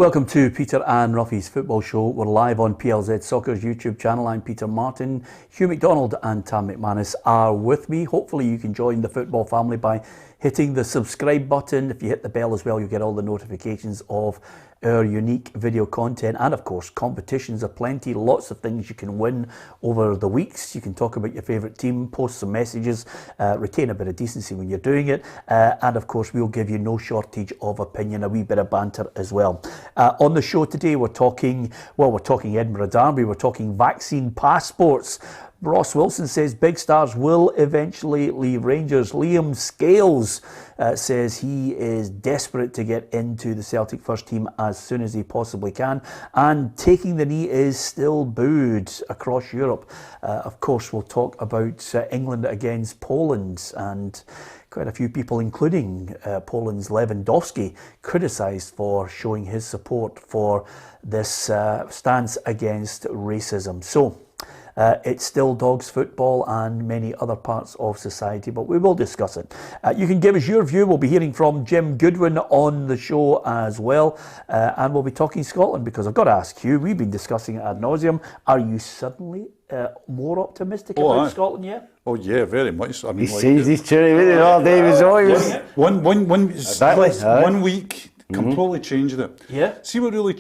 Welcome to Peter and Ruffy's Football Show. We're live on PLZ Soccer's YouTube channel. I'm Peter Martin. Hugh McDonald and Tam McManus are with me. Hopefully you can join the football family by hitting the subscribe button. If you hit the bell as well, you'll get all the notifications of our unique video content, and of course competitions are plenty. Lots of things you can win over the weeks. You can talk about your favourite team, post some messages, retain a bit of decency when you're doing it, and of course we'll give you no shortage of opinion, a wee bit of banter as well. On the show today we're talking Edinburgh Derby, we're talking vaccine passports. Ross Wilson says big stars will eventually leave Rangers. Liam Scales says he is desperate to get into the Celtic first team as soon as he possibly can. And taking the knee is still booed across Europe. Of course, we'll talk about England against Poland, and quite a few people, including Poland's Lewandowski, criticised for showing his support for this stance against racism. So, it's still dogs football and many other parts of society, but we will discuss it. You can give us your view. We'll be hearing from Jim Goodwin on the show as well, and we'll be talking Scotland, because I've got to ask you, we've been discussing it ad nauseum. Are you suddenly more optimistic about Scotland yet? Oh yeah, very much. I mean, he says he's cheery with it all day. One week completely changed it. Yeah. See what really...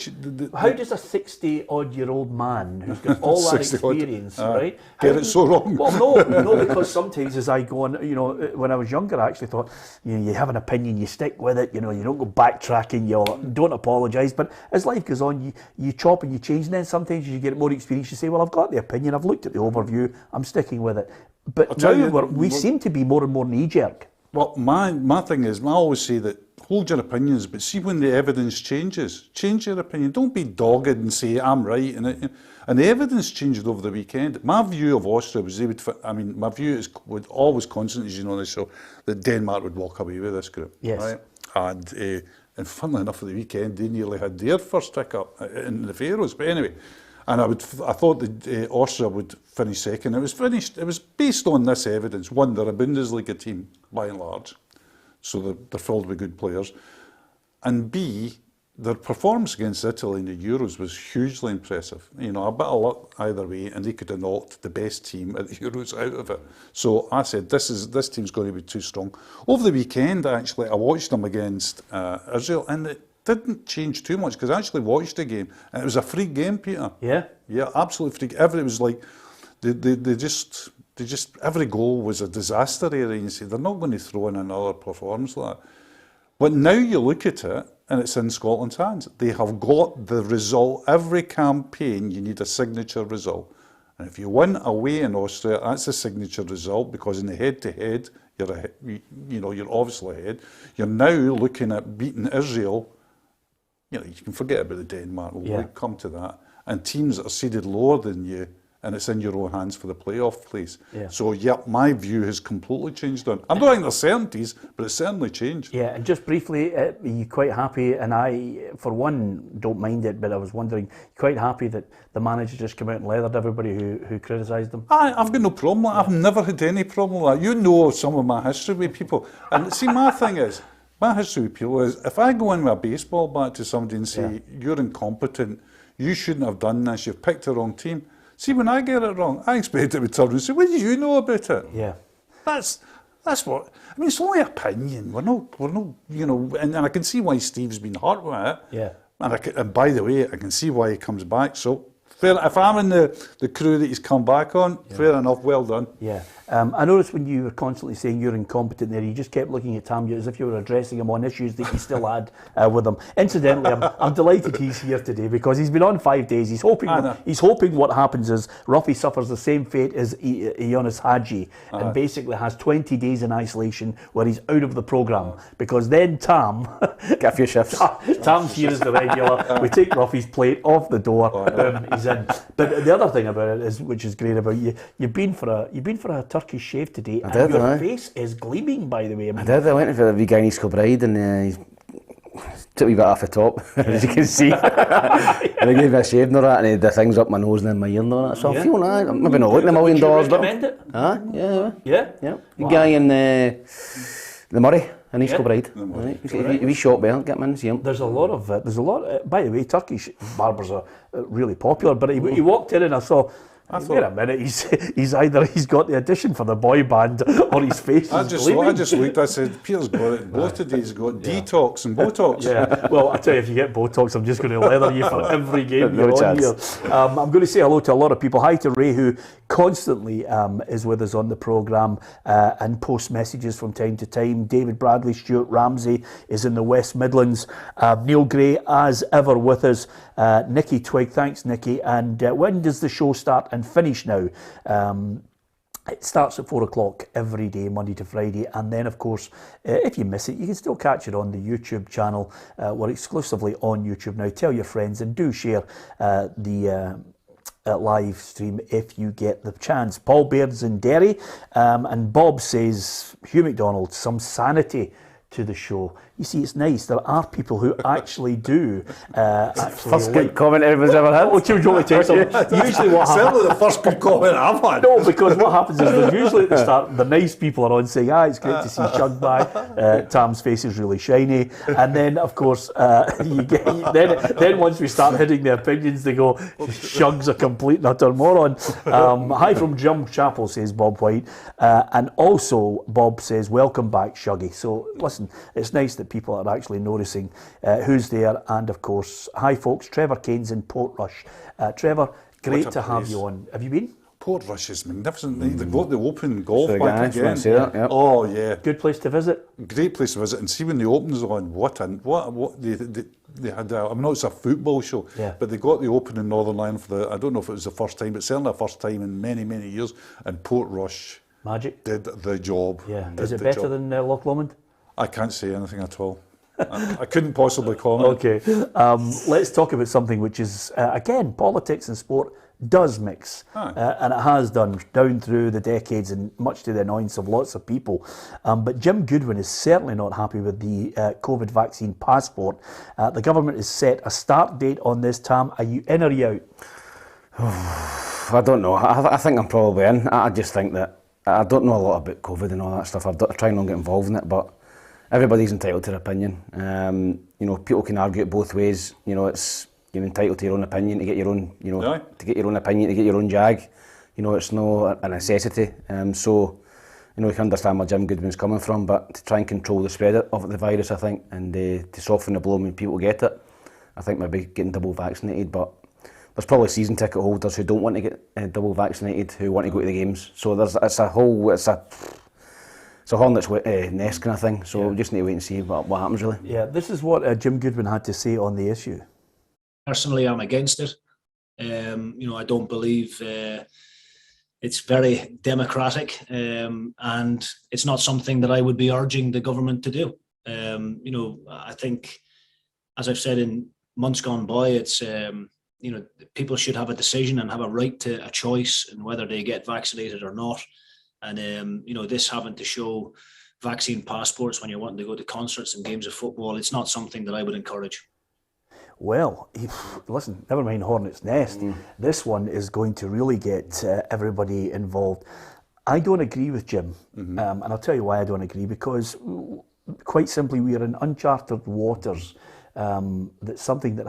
How does a 60-odd-year-old man who's got all that experience, right? Get it so wrong? Well, no, because sometimes as I go on, when I was younger, I actually thought, you have an opinion, you stick with it, you don't go backtracking, you don't apologise. But as life goes on, you chop and you change, and then sometimes you get more experience, you say, well, I've got the opinion, I've looked at the overview, I'm sticking with it. But now we seem to be more and more knee-jerk. Well, my thing is, I always say that hold your opinions, but see when the evidence changes, change your opinion. Don't be dogged and say, I'm right. And the evidence changed over the weekend. My view of Austria was my view was always constant, as you know, on the show, that Denmark would walk away with this group. Yes. Right? And funnily enough, at the weekend, they nearly had their first tick-up in the Faroes. But anyway, and I thought that Austria would finish second. It was based on this evidence. One, they're a Bundesliga team, by and large, so they're filled with good players. And B, their performance against Italy in the Euros was hugely impressive. A bit of luck either way, and they could have knocked the best team at the Euros out of it. So I said, this team's going to be too strong. Over the weekend, actually, I watched them against Israel, and it didn't change too much, because I actually watched the game, and it was a freak game, Peter. Yeah? Yeah, absolutely freak. It was like, they just every goal was a disaster area, and you say, they're not going to throw in another performance like that. But now you look at it, and it's in Scotland's hands. They have got the result. Every campaign, you need a signature result. And if you win away in Austria, that's a signature result, because in the head-to-head, you're obviously ahead. You're now looking at beating Israel. You can forget about the Denmark, we'll come to that. And teams that are seeded lower than you, and it's in your own hands for the playoff place. Yeah. So, my view has completely changed on. I'm not saying there's certainties, but it's certainly changed. Yeah, and just briefly, are you quite happy? And I, for one, don't mind it, but I was wondering, quite happy that the manager just came out and leathered everybody who criticised him? I've got no problem with that. I've never had any problem with that. You know some of my history with people. And see, my history with people is, if I go in with a baseball bat to somebody and say, you're incompetent, you shouldn't have done this, you've picked the wrong team. See, when I get it wrong, I expect it to turn and say, what do you know about it? Yeah. That's what, it's only opinion. We're not, and I can see why Steve's been hurt with it. Yeah. And by the way, I can see why he comes back. So, if I'm in the crew that he's come back on, fair enough, well done. Yeah. I noticed when you were constantly saying you're incompetent there, you just kept looking at Tam as if you were addressing him on issues that you still had with him. Incidentally, I'm delighted he's here today, because he's been on 5 days. He's hoping what happens is Ruffy suffers the same fate as Ioannis Hadji, and basically has 20 days in isolation where he's out of the programme, because then Tam get a few shifts. Tam's here as the regular. We take Ruffy's plate off the door. He's in. But the other thing about it is, which is great about you, you've been for a Turkish shave today, and your face is gleaming, by the way. I did. I went for the wee guy in East Kilbride, and he's took a wee bit off the top, as you can see. And I gave me a shave and all that, and he had the things up my nose and in my ear and all that. So I'm feeling that. Maybe not looking $1 million, but... Recommend it? Yeah. Yeah? The guy in the Murray, in East Kilbride. He's got a wee shop there, get him in, see him. There's a lot of, by the way, Turkish barbers are really popular, but he walked in and I saw, wait a minute, he's got the audition for the boy band or his face I is just gleaming. looked, I said, Peter's got it both today, he's got detox and Botox. Yeah, well, I tell you, if you get Botox, I'm just going to leather you for every game No you're on chance. here. I'm going to say hello to a lot of people. Hi to Ray, who constantly is with us on the programme and posts messages from time to time. David Bradley, Stuart Ramsey is in the West Midlands. Neil Gray, as ever, with us. Nikki Twig, thanks, Nikki. And when does the show start and finish now? It starts at 4 o'clock every day, Monday to Friday. And then, of course, if you miss it, you can still catch it on the YouTube channel. We're exclusively on YouTube now. Tell your friends and do share the live stream if you get the chance. Paul Baird's in Derry. And Bob says, Hugh McDonald, some sanity to the show. You see, it's nice. There are people who actually do. First good comment anyone's ever had. Oh, do you want me to tell you something? Usually what happens... Certainly the first good comment I've had. No, because what happens is there's usually at the start, the nice people are on saying, it's great to see Shug back. Tam's face is really shiny. And then, of course, then once we start hitting the opinions, they go, Shug's a complete and utter moron. Hi from Jim Chapel, says Bob White. And also, Bob says, welcome back, Shuggy. So, listen, it's nice that people are actually noticing who's there. And, of course, hi, folks. Trevor Kane's in Portrush. Trevor, great to have you on. Have you been? Portrush is magnificent. They've got the open golf back again. again. Yep. Oh, yeah. Good place to visit. Great place to visit. And see when the Open's on, what they had, I know it's a football show, but they got the Open in Northern Ireland for I don't know if it was the first time, but certainly the first time in many, many years. And Portrush Magic. did the job. Yeah. Is it better than Loch Lomond? I can't say anything at all. I couldn't possibly comment. Okay. Let's talk about something which is, again, politics and sport does mix. And it has done down through the decades and much to the annoyance of lots of people. But Jim Goodwin is certainly not happy with the COVID vaccine passport. The government has set a start date on this, Tam. Are you in or are you out? I don't know. I think I'm probably in. I just think that I don't know a lot about COVID and all that stuff. I try not to get involved in it, but everybody's entitled to their opinion. You know, people can argue it both ways. You know, you're entitled to your own opinion, to get your own, to get your own opinion, to get your own jag. You know, it's no a necessity. So, you know, you can understand where Jim Goodwin's coming from, but to try and control the spread of the virus, I think, and to soften the blow when people get it, I think maybe getting double vaccinated, but there's probably season ticket holders who don't want to get double vaccinated, who want to go to the games. So it's a hornet's nest kind of thing. So we just need to wait and see what happens, really. Yeah, this is what Jim Goodwin had to say on the issue. Personally, I'm against it. You know, I don't believe it's very democratic, and it's not something that I would be urging the government to do. You know, I think, as I've said in months gone by, it's you know, people should have a decision and have a right to a choice in whether they get vaccinated or not. And you know, this having to show vaccine passports when you're wanting to go to concerts and games of football, it's not something that I would encourage. Well, listen, never mind Hornet's Nest. This one is going to really get everybody involved. I don't agree with Jim, and I'll tell you why I don't agree, because quite simply we are in uncharted waters. That's something that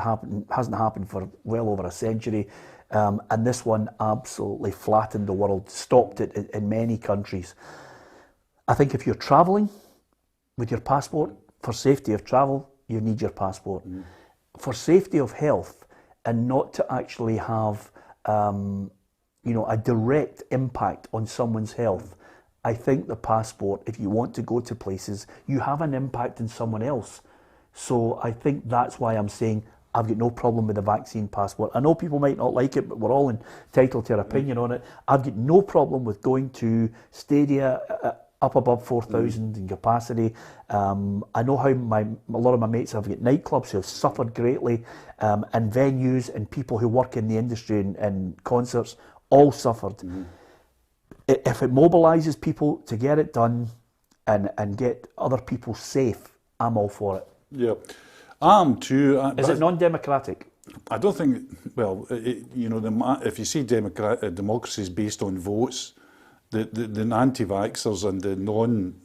hasn't happened for well over a century, and this one absolutely flattened the world, stopped it in many countries. I think if you're travelling with your passport, for safety of travel, you need your passport. For safety of health, and not to actually have you know, a direct impact on someone's health, I think the passport, if you want to go to places, you have an impact on someone else. So I think that's why I'm saying I've got no problem with the vaccine passport. I know people might not like it, but we're all entitled to our opinion on it. I've got no problem with going to stadia up above 4,000 in capacity. I know how a lot of my mates have got nightclubs who have suffered greatly, and venues and people who work in the industry and concerts all suffered. If it mobilises people to get it done and get other people safe, I'm all for it. Yeah, I'm too. Is it non-democratic? I don't think. Well, you know, if you see democracy is based on votes, the anti-vaxxers and the non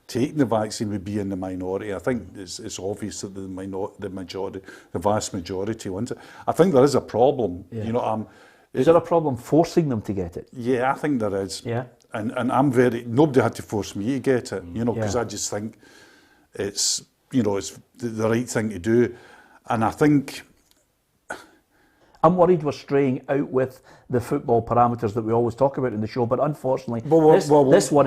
taking the vaccine would be in the minority. I think it's obvious that the vast majority want it. I think there is a problem. Yeah. You know, is there a problem forcing them to get it? Yeah, I think there is. Yeah. And nobody had to force me to get it, you know, because I just think it's the right thing to do. And I think I'm worried we're straying out with the football parameters that we always talk about in the show, but unfortunately, this one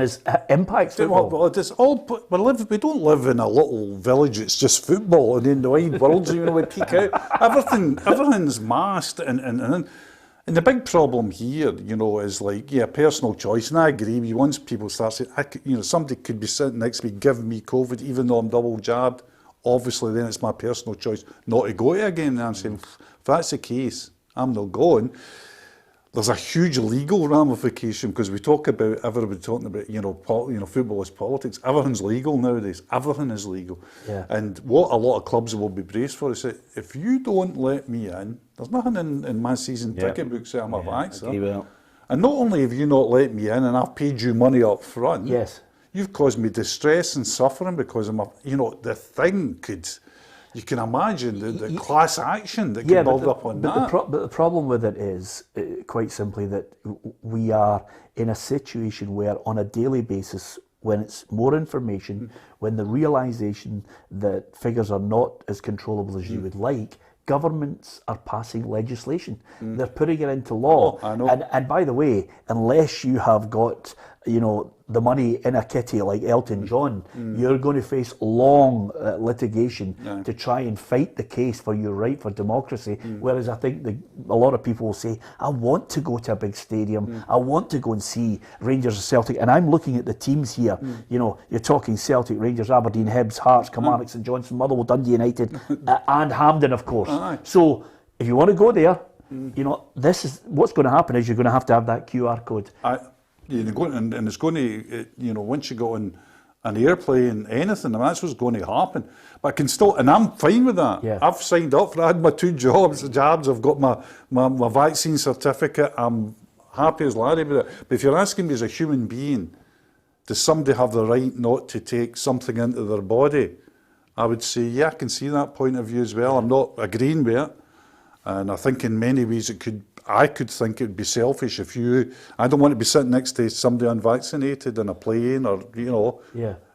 impacts football. Well, it's all. We don't live in a little village. It's just football, and in the wide world, you know, we peek out. Everything's masked, and the big problem here, you know, is like personal choice. And I agree with you. Once people start saying, somebody could be sitting next to me, giving me COVID, even though I'm double jabbed. Obviously, then it's my personal choice not to go to it again. And I'm saying, if that's the case, I'm not going. There's a huge legal ramification because we talk about everybody talking about football is politics. Everything's legal nowadays. Everything is legal. Yeah. And what a lot of clubs will be braced for is that if you don't let me in, there's nothing in my season ticket book saying I'm a vaxxer. And not only have you not let me in, and I've paid you money up front. Yes. You've caused me distress and suffering because the thing could. You can imagine the class action that can build up on that. But the problem with it is, quite simply, that we are in a situation where, on a daily basis, when it's more information, when the realisation that figures are not as controllable as you would like, governments are passing legislation. They're putting it into law. I know. And by the way, unless you have got, the money in a kitty like Elton John, you're going to face long litigation to try and fight the case for your right for democracy. Whereas I think a lot of people will say, I want to go to a big stadium. I want to go and see Rangers or Celtic. And I'm looking at the teams here. You're talking Celtic, Rangers, Aberdeen, Hibs, Hearts, Kilmarnock, St Johnstone, Motherwell, Dundee United, and Hampden, of course. So if you want to go there, this is what's going to happen is you're going to have that QR code. And it's going to, once you go on an airplane, anything, that's what's going to happen. But I can still, and I'm fine with that. Yeah. I've signed up for it. I had my 2 jobs, I've got my vaccine certificate. I'm happy as Larry with it. But if you're asking me as a human being, does somebody have the right not to take something into their body? I would say, I can see that point of view as well. I'm not agreeing with it. And I think in many ways I could think it would be selfish I don't want to be sitting next to somebody unvaccinated in a plane or,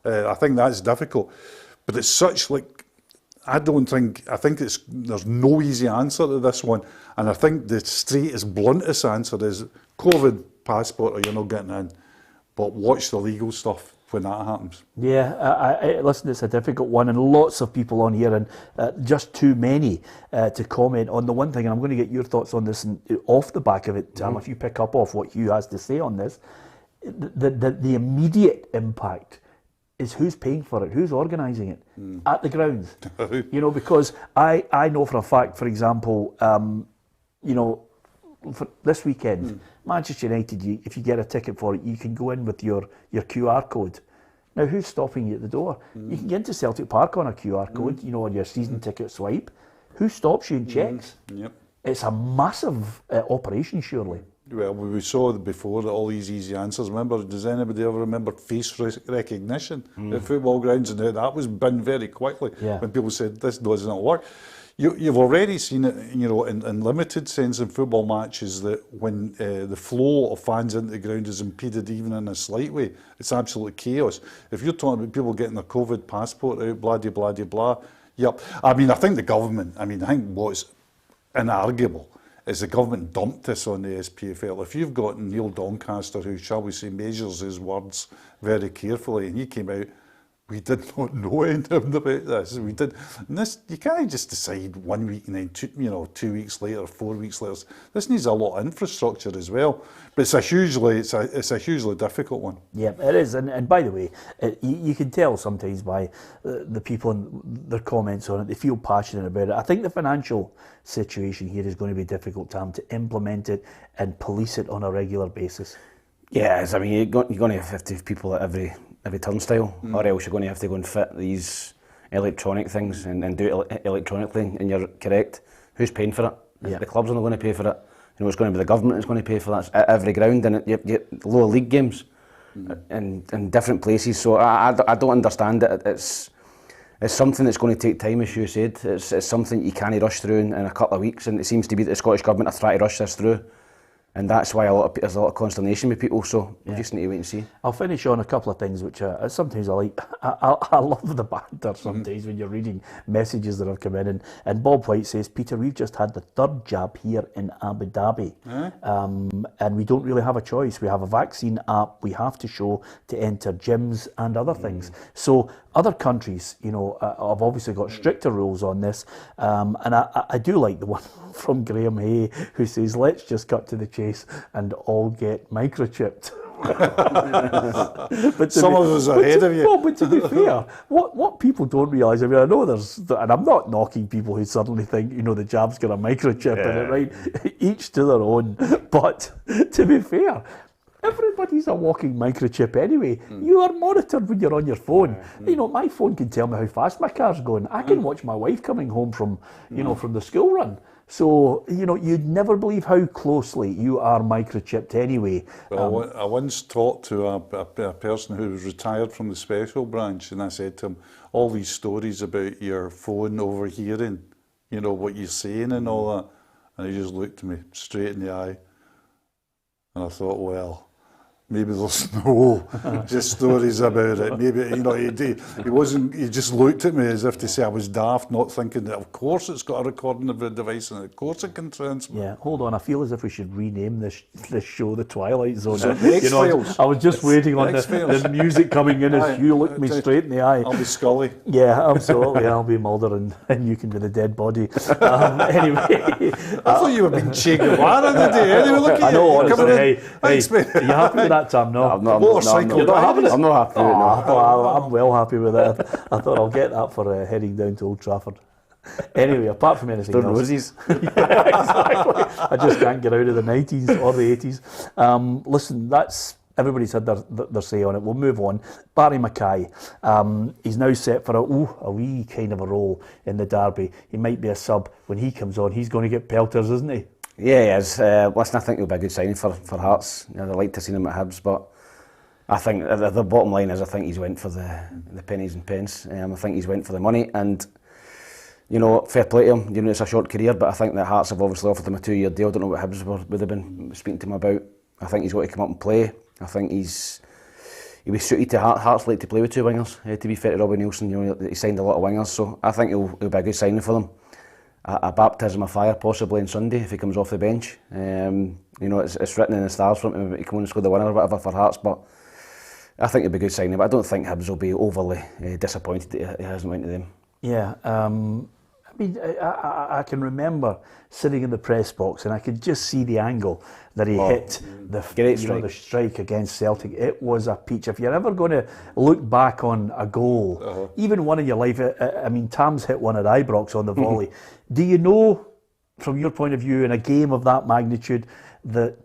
I think that's difficult. But it's such I think there's no easy answer to this one. And I think the straightest, bluntest answer is COVID passport or you're not getting in. But watch the legal stuff when that happens. Yeah, listen, it's a difficult one, and lots of people on here, and just too many to comment on the one thing. And I'm going to get your thoughts on this, and off the back of it, Tam, if you pick up off what Hugh has to say on this, the immediate impact is who's paying for it, who's organising it at the grounds. Because I know for a fact, for example, for this weekend, Manchester United, if you get a ticket for it, you can go in with your QR code. Now, who's stopping you at the door? You can get into Celtic Park on a QR code, on your season ticket swipe. Who stops you and checks? Yep. It's a massive operation, surely. Well, we saw before that all these easy answers. Does anybody ever remember face recognition at football grounds? And that was binned very quickly when people said this doesn't work. You've already seen it, in limited sense in football matches that when the flow of fans into the ground is impeded even in a slight way, it's absolute chaos. If you're talking about people getting their COVID passport out, blah, blah, blah, blah, yep. I think the government, I think what's inarguable is the government dumped this on the SPFL. If you've got Neil Doncaster, who, shall we say, measures his words very carefully, and he came out, we did not know anything about this. We did, and this you can't just decide 1 week and then 2 weeks later, 4 weeks later. This needs a lot of infrastructure as well. But it's a hugely difficult one. Yeah, it is. And by the way, you can tell sometimes by the people and their comments on it. They feel passionate about it. I think the financial situation here is going to be difficult, Tam, to implement it and police it on a regular basis. Yes, you're going to have to have people at every turnstile, or else you're going to have to go and fit these electronic things and do it electronically, and you're correct. Who's paying for it? Yeah. The clubs are not going to pay for it. It's going to be the government that's going to pay for that at every ground, and you get lower league games. in different places. So I don't understand it. It's something that's going to take time, as you said. It's something you can't rush through in a couple of weeks, and it seems to be that the Scottish Government are trying to rush this through. And that's why there's a lot of consternation with people, so we just need to wait and see. I'll finish on a couple of things which sometimes I like. I love the banter sometimes when you're reading messages that have come in. And Bob White says, Peter, we've just had the third jab here in Abu Dhabi. And we don't really have a choice. We have a vaccine app we have to show to enter gyms and other things. So other countries, have obviously got stricter rules on this. And I do like the one from Graham Hay, who says, let's just cut to the chase and all get microchipped. But some of us are ahead of you. No, but to be fair, what people don't realise, I know and I'm not knocking people who suddenly think, the jab's got a microchip in it, right? Each to their own. But to be fair, everybody's a walking microchip anyway. You are monitored when you're on your phone. My phone can tell me how fast my car's going. I can watch my wife coming home from the school run. So, you'd never believe how closely you are microchipped anyway. Well, I once talked to a person who was retired from the special branch, and I said to him, all these stories about your phone overhearing, what you're saying and all that, and he just looked me straight in the eye. And I thought, well, maybe there's no just stories about it. Maybe, he wasn't, he just looked at me as if to say I was daft, not thinking that of course it's got a recording device and of course it can transmit. Yeah, hold on, I feel as if we should rename this show The Twilight Zone. The X-Files. I was just waiting on the music coming in as you looked me straight in the eye. I'll be Scully. Yeah, absolutely. I'll be Mulder and you can be the dead body. Anyway. I thought you were being Che Guevara the day. Anyway, look at you. I know, honestly. Hey, thanks, mate. Are you happy with that, Tom? No. I'm not happy with it. I'm not happy with it, no. I'm well happy with it. I thought I'll get that for heading down to Old Trafford. Anyway, apart from anything else. Roses. Yeah, exactly. I just can't get out of the 90s or the 80s. Listen, that's everybody's had their say on it. We'll move on. Barry McKay, he's now set for a wee kind of a role in the derby. He might be a sub. When he comes on, he's going to get pelters, isn't he? Yeah, he is. Listen, I think he'll be a good signing for Hearts. I'd like to see him at Hibs, but I think the bottom line is I think he's went for the pennies and pence. I think he's went for the money, and fair play to him. It's a short career, but I think that Hearts have obviously offered him a 2-year deal. I don't know what Hibs would have been speaking to him about. I think he's got to come up and play. I think he'll be suited to Hearts like to play with two wingers. To be fair to Robbie Nielsen, he signed a lot of wingers, so I think he'll be a good signing for them. A baptism of fire possibly on Sunday if he comes off the bench. It's written in the stars for him to come on and score the winner or whatever for Hearts, but I think it'll be a good signing. But I don't think Hibs will be overly disappointed that he hasn't went to them. Yeah, I can remember sitting in the press box and I could just see the angle that he hit the strike against Celtic. It was a peach. If you're ever going to look back on a goal, even one in your life, Tam's hit one at Ibrox on the volley. Do you know, from your point of view, in a game of that magnitude, that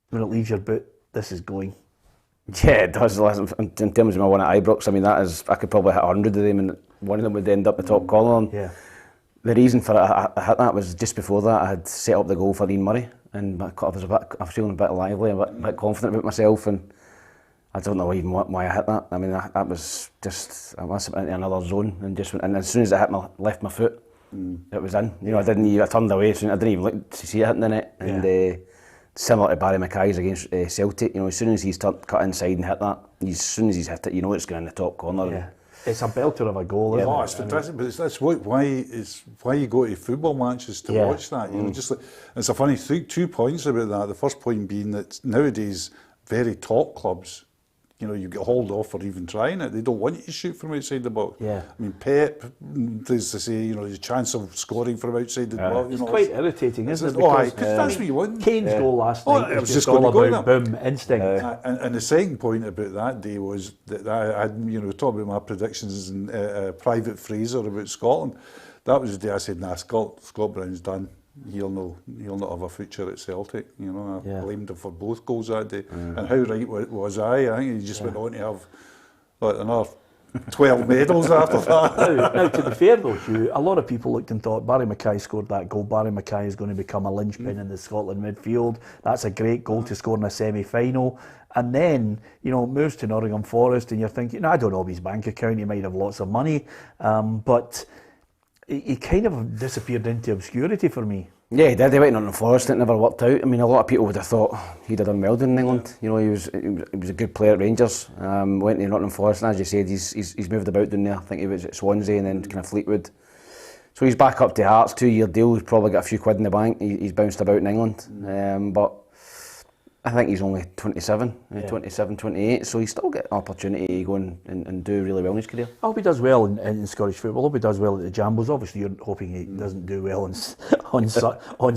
when it leaves your boot, this is going? Yeah, it does. In terms of my one at Ibrox, that is, I could probably hit 100 of them and one of them would end up the top corner. Yeah. The reason for it, I hit that was just before that I had set up the goal for Ian Murray, and I was feeling a bit lively, a bit confident about myself, and I don't know even why I hit that. That was just, I must have been into another zone, and as soon as I left my foot, it was in. I turned away, so I didn't even look to see it hitting the net. And similar to Barry McKay's against Celtic, as soon as he's cut inside and hit that, as soon as he's hit it, it's going in the top corner. Yeah. It's a belter of a goal, isn't it? It's fantastic, but that's why you go to football matches to watch that. It's a funny 2 points about that. The first point being that nowadays, very top clubs, you get hauled off for even trying it. They don't want you to shoot from outside the box. Yeah. Pep, there's to say, the chance of scoring from outside the box. It's quite irritating, isn't it? Because that's what you want. Kane's goal last night it was just all about boom, instinct. And the second point about that day was that I had, talking about my predictions in Private Fraser about Scotland. That was the day I said, Scott Brown's done. He'll not have a future at Celtic. I blamed him for both goals that day. And how right was I? I think he just went on to have another 12 medals after that. Now, to be fair though, Hugh, a lot of people looked and thought Barry McKay scored that goal. Barry McKay is going to become a linchpin in the Scotland midfield. That's a great goal to score in a semi-final. And then, moves to Nottingham Forest, and you're thinking, I don't know his bank account, he might have lots of money, but he kind of disappeared into obscurity for me. Yeah, he did. He went on the Forest. It never worked out. I mean, a lot of people would have thought he'd have done well down in England. He was a good player at Rangers. Went to Nottingham Forest, and as you said, he's moved about down there. I think he was at Swansea and then kind of Fleetwood. So he's back up to Hearts, 2-year deal. He's probably got a few quid in the bank. He's bounced about in England, but I think he's only 27, 27, 28, so he's still got an opportunity to go and do really well in his career. I hope he does well in Scottish football. I hope he does well at the Jambos. Obviously, you're hoping he doesn't do well on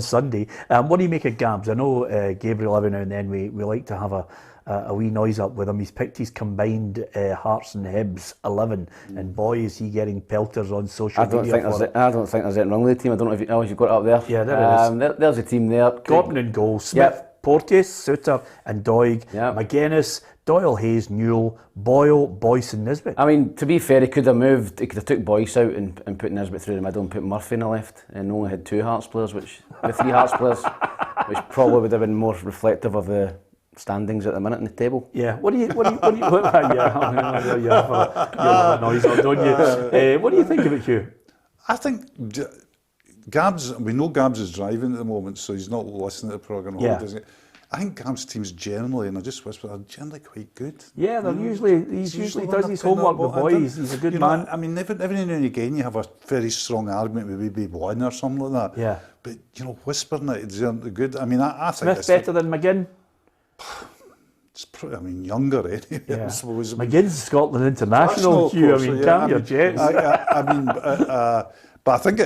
Sunday. What do you make of Gabs? I know Gabriel, every now and then we like to have a wee noise up with him. He's picked his combined Hearts and Hibs 11, and boy, is he getting pelters on social media. I don't think there's anything wrong with the team. I don't know if you've got it up there. Yeah, there it is. There's a team there. Gordon in goal, Smith, Porteous, Suter and Doig, McGuinness, Doyle, Hayes, Newell, Boyle, Boyce and Nisbet. I mean, to be fair, he could have took Boyce out and put Nisbet through the middle and put Murphy in the left, and only had 2 Hearts players, with 3 Hearts players, which probably would have been more reflective of the standings at the minute in the table. Yeah. What do you noise on, don't you? What do you think of it, Hugh? I think Gabs, we know Gabs is driving at the moment, so he's not listening to the programme. Does he? I think Gabs' teams generally, and I just whisper, are generally quite good. Yeah, they're he usually does his homework with boys. He's a good man. I mean, every now and again you have a very strong argument with maybe one or something like that. Yeah. But, whispering it, is good. I mean, I think Smith better than McGinn? Younger anyway, yeah. I suppose. McGinn's Scotland international, Hugh. Calm your jets. But I think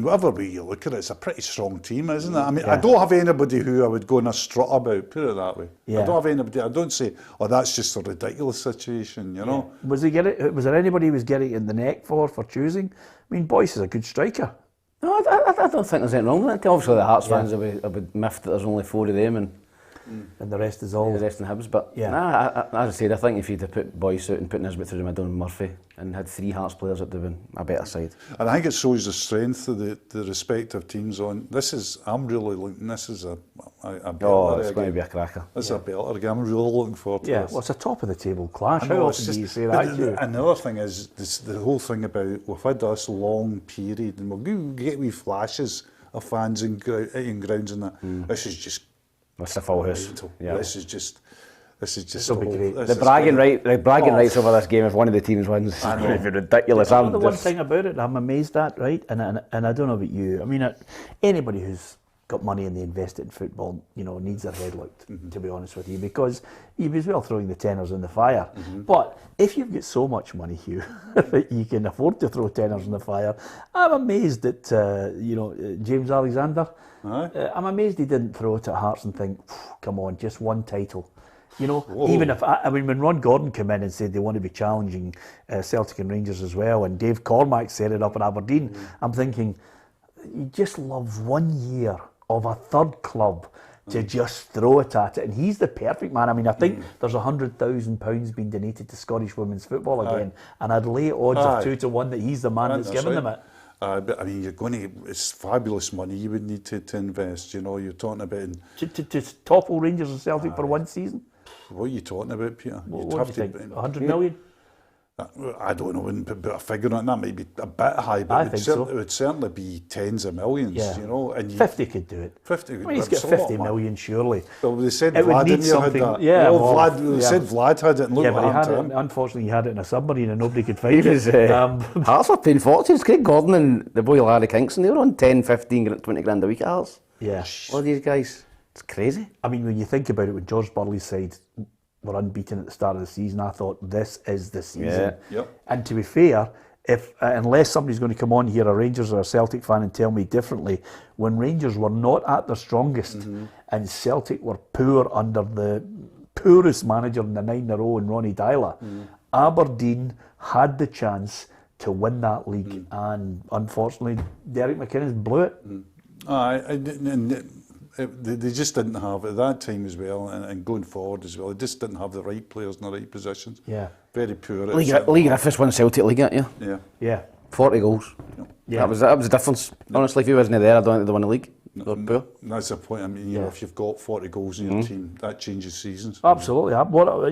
whatever way you look at it, it's a pretty strong team, isn't it? I mean, I don't have anybody who I would go on a strut about, put it that way. Yeah. I don't have anybody, I don't say, that's just a ridiculous situation, Yeah. Was there anybody who was getting in the neck for choosing? I mean, Boyce is a good striker. No, I don't think there's anything wrong with it. Obviously, the Hearts fans will be miffed that there's only 4 of them and the rest is all. The rest in Hibs, but as I said, I think if you'd have put Boyce out and put Nisbet through the middle and Murphy and had 3 Hearts players, it'd have been a better side. And I think it shows the strength of the respective teams on. I'm really looking, this is a better. Oh, it's going to be a cracker. This is a better game. I'm really looking forward to this. Well, it's a top of the table clash. How often do you say that, Hugh? Another thing is the whole thing about, we've had this long period and we'll get wee flashes of fans in grounds and that. This is just It's a full house. Yeah. This is just. It'll be great. The bragging rights over this game, if one of the teams wins, it's going to be ridiculous. The one thing about it, I'm amazed at, right? And I don't know about you. I mean, anybody who's got money and they invest it in football, needs their head looked. To be honest with you, because you'd be as well throwing the tenors in the fire. But if you've got so much money, Hugh, that you can afford to throw tenors in the fire, I'm amazed that James Alexander. I'm amazed he didn't throw it at Hearts and think, come on, just one title. Even if, when Ron Gordon came in and said they want to be challenging Celtic and Rangers as well, and Dave Cormack set it up at Aberdeen, I'm thinking, you just love 1 year of a third club to just throw it at it, and he's the perfect man. I mean, I think there's £100,000 being donated to Scottish women's football again, and I'd lay odds of 2 to 1 that he's the man that's giving them it. But I mean, it's fabulous money you would need to invest. You're talking about to topple Rangers and Celtic for 1 season. What are you talking about, Peter? What do you think? 100 million? I don't know, I wouldn't put a figure on it. That might be a bit high, but it would certainly be tens of millions, And 50 could do it. 50 I mean, he's got 50 million, surely. Well, they said it would need Vladimir something. had that. Yeah, They said Vlad had it, and look what happened to him. Unfortunately, he had it in a submarine and nobody could find it. Hearts were paying fortunes. Craig Gordon and the boy Larry Kingston, they were on 10, 15, 20 grand a week at Hearts. Yeah. All these guys, it's crazy. I mean, when you think about it, when George Burley's side were unbeaten at the start of the season, I thought, this is the season. Yeah. And to be fair, unless somebody's going to come on here, a Rangers or a Celtic fan, and tell me differently, when Rangers were not at their strongest and Celtic were poor under the poorest manager in the 9 in a row in Ronnie Dyla, Aberdeen had the chance to win that league, and unfortunately Derek McInnes blew it. they just didn't have at that time as well, and going forward as well. They just didn't have the right players in the right positions. Yeah. Very poor. Lee Griffiths won Celtic League, yeah. Yeah. Yeah. 40 goals. Yeah. That was the difference. Honestly, if he wasn't there, I don't think they'd win the league. They're poor. That's the point. I mean, you know, if you've got 40 goals in your team, that changes seasons. Absolutely.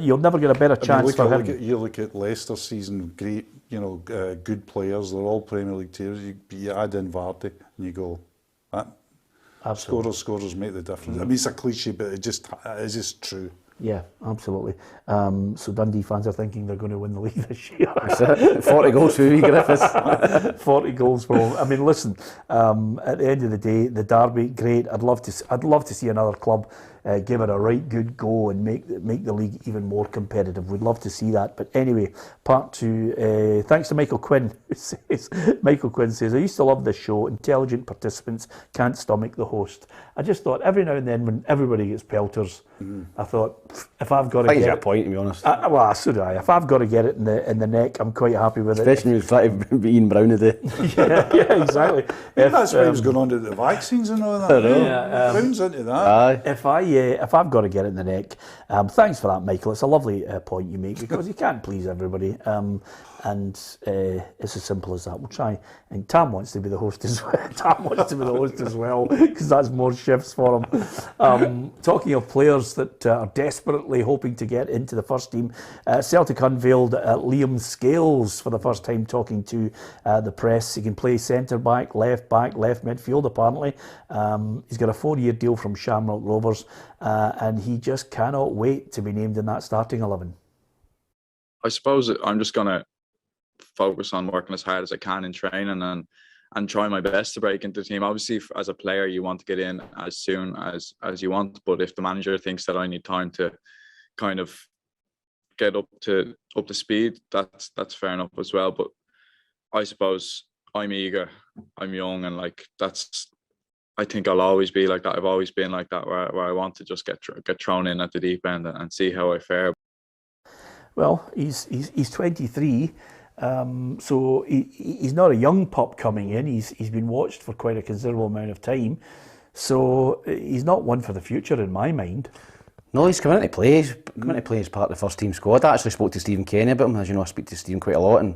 You'll never get a better chance for him. You look at Leicester's season, great, you know, good players. They're all Premier League tiers. You add in Vardy and you go, scorers make the difference. I mean, it's a cliche, but it's just true. Yeah, absolutely. So Dundee fans are thinking they're going to win the league this year. That's it. 40 goals for Lee Griffiths. 40 goals for him. I mean, listen. At the end of the day, the derby, great. I'd love to see another club give it a right good go and make the league even more competitive. We'd love to see that. But anyway, part two. Thanks to Michael Quinn. Michael Quinn says, I used to love this show. Intelligent participants can't stomach the host. I just thought every now and then when everybody gets pelters, I thought if I've got to get a point, to be honest. Well, so do I. If I've got to get it in the neck, I'm quite happy with Especially when you try to beat Ian Brown today. yeah, exactly. That's why he was going on to the vaccines and all that. Yeah, Brown's into that. If I've got to get it in the neck, thanks for that, Michael. It's a lovely point you make because you can't please everybody, and it's as simple as that. We'll try. And Tam wants to be the host as well. Tam wants to be the host as well because that's more shifts for him. Talking of players that are desperately hoping to get into the first team, Celtic unveiled Liam Scales for the first time, talking to the press. He can play centre back, left midfield. Apparently, he's got a 4-year deal from Shamrock Rovers, and he just cannot wait to be named in that starting 11. I suppose I'm just gonna focus on working as hard as I can in training and try my best to break into the team. Obviously, as a player, you want to get in as soon as you want. But if the manager thinks that I need time to kind of get up to speed, that's fair enough as well. But I suppose I'm eager, I'm young, and I think I'll always be like that. I've always been like that, where I want to just get thrown in at the deep end and see how I fare. Well, he's 23. So he's not a young pup coming in. He's been watched for quite a considerable amount of time. So he's not one for the future in my mind. No, he's coming in to play. He's coming to play as part of the first team squad. I actually spoke to Stephen Kenny about him. As you know, I speak to Stephen quite a lot, and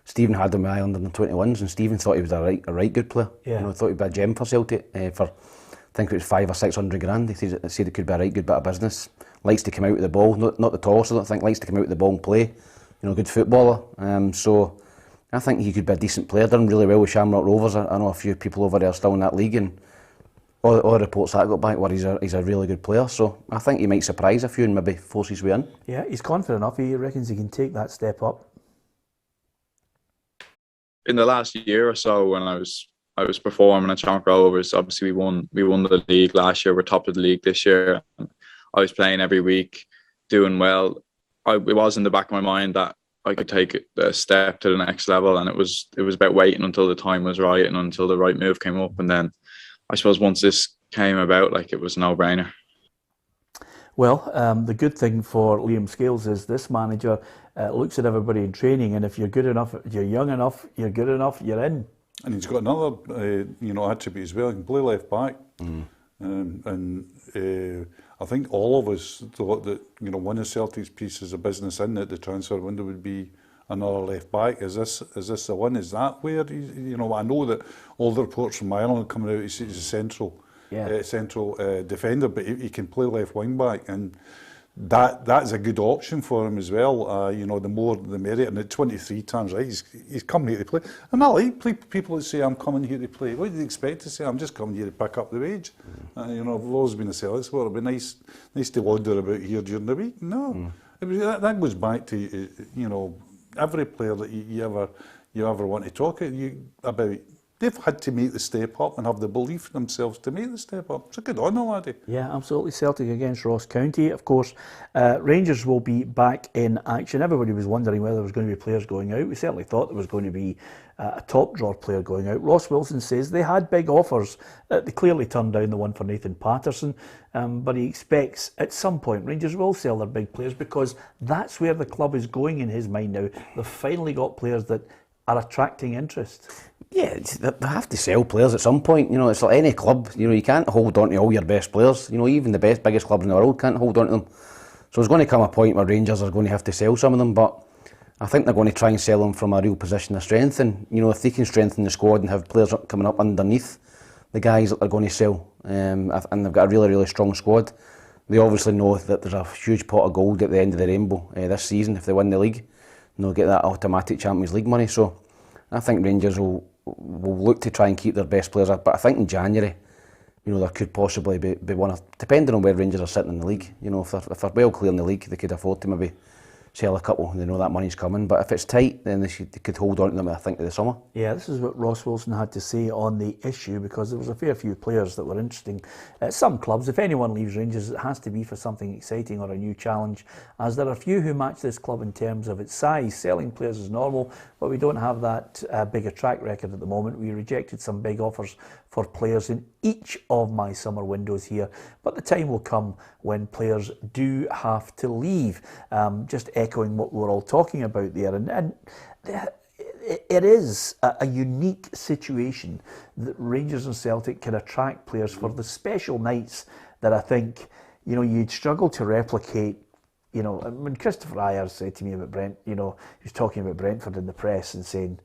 Stephen had him under the 21s, and Stephen thought he was a right good player. Yeah. You know, thought he'd be a gem for Celtic for, I think it was 500 or 600 grand. He said it could be a right good bit of business. Likes to come out with the ball, not the tallest, I don't think. Likes to come out with the ball and play. You know, good footballer. So I think he could be a decent player. Done really well with Shamrock Rovers. I know a few people over there still in that league, and all the reports that I got back were he's a really good player. So I think he might surprise a few and maybe force his way in. Yeah, he's confident enough. He reckons he can take that step up. In the last year or so, when I was performing at Shamrock Rovers, obviously we won the league last year. We're top of the league this year. I was playing every week, doing well. It was in the back of my mind that I could take a step to the next level, and it was about waiting until the time was right and until the right move came up. And then I suppose once this came about, it was a no-brainer. Well, the good thing for Liam Scales is this manager looks at everybody in training, and if you're good enough, you're young enough, you're good enough, you're in. And he's got another attribute as well. He can play left back. I think all of us thought that one of Celtic's pieces of business in at the transfer window would be another left back. Is this the one? Is that where I know that all the reports from Ireland coming out, he's a central defender, but he can play left wing back, and that's a good option for him as well. The more the merrier. And at 23 times, right, he's coming here to play. And I like people that say, I'm coming here to play. What do you expect to say? I'm just coming here to pick up the wage. I've always been a Celtic supporter. It'd be nice to wander about here during the week. No. That goes back to, every player that you ever want to talk about. They've had to make the step up and have the belief in themselves to make the step up. So good on the laddie. Yeah, absolutely. Celtic against Ross County, of course. Rangers will be back in action. Everybody was wondering whether there was going to be players going out. We certainly thought there was going to be a top drawer player going out. Ross Wilson says they had big offers. They clearly turned down the one for Nathan Patterson, but he expects at some point Rangers will sell their big players because that's where the club is going in his mind now. They've finally got players that are attracting interest. Yeah, they have to sell players at some point. You know, it's like any club. You know, you can't hold on to all your best players. You know, even the biggest clubs in the world can't hold on to them. So there's going to come a point where Rangers are going to have to sell some of them, but I think they're going to try and sell them from a real position of strength. And, you know, if they can strengthen the squad and have players coming up underneath the guys that they're going to sell, and they've got a really, really strong squad, they obviously know that there's a huge pot of gold at the end of the rainbow this season if they win the league. And they'll get that automatic Champions League money. So I think Rangers will look to try and keep their best players up. But I think in January, you know, there could possibly be one, depending on where Rangers are sitting in the league. You know, if they're well clear in the league, they could afford to maybe sell a couple and they know that money's coming. But if it's tight, then they could hold on to them, I think, to the summer. Yeah, this is what Ross Wilson had to say on the issue, because there was a fair few players that were interesting. Some clubs, if anyone leaves Rangers, it has to be for something exciting or a new challenge, as there are few who match this club in terms of its size. Selling players is normal, but we don't have that big a track record at the moment. We rejected some big offers for players in each of my summer windows here, but the time will come when players do have to leave. Just echoing what we're all talking about there, and it is a unique situation that Rangers and Celtic can attract players for the special nights that I think, you know, you'd struggle to replicate. You know, when Christopher Ayer said to me about Brent, you know, he was talking about Brentford in the press and saying,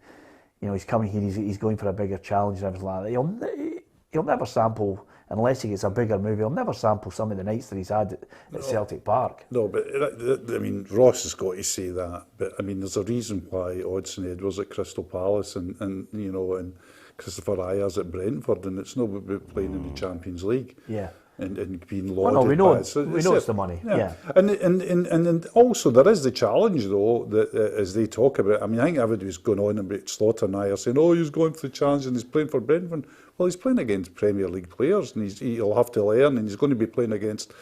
you know, he's coming here, he's going for a bigger challenge and everything like that. He'll never sample, unless he gets a bigger movie, he'll never sample some of the nights that he's had at Celtic Park. No, but I mean, Ross has got to say that. But I mean, there's a reason why Odsonne Edwards at Crystal Palace and you know, and Christopher Ayers at Brentford, and it's not about playing in the Champions League. Yeah. And being lauded. Well, no, we know by it's the money. Yeah. And also there is the challenge though that as they talk about. I mean, I think everybody's going on about Slaughter and Ayer saying, "Oh, he's going for the challenge and he's playing for Brentford." Well, he's playing against Premier League players, and he'll have to learn, and he's going to be playing against,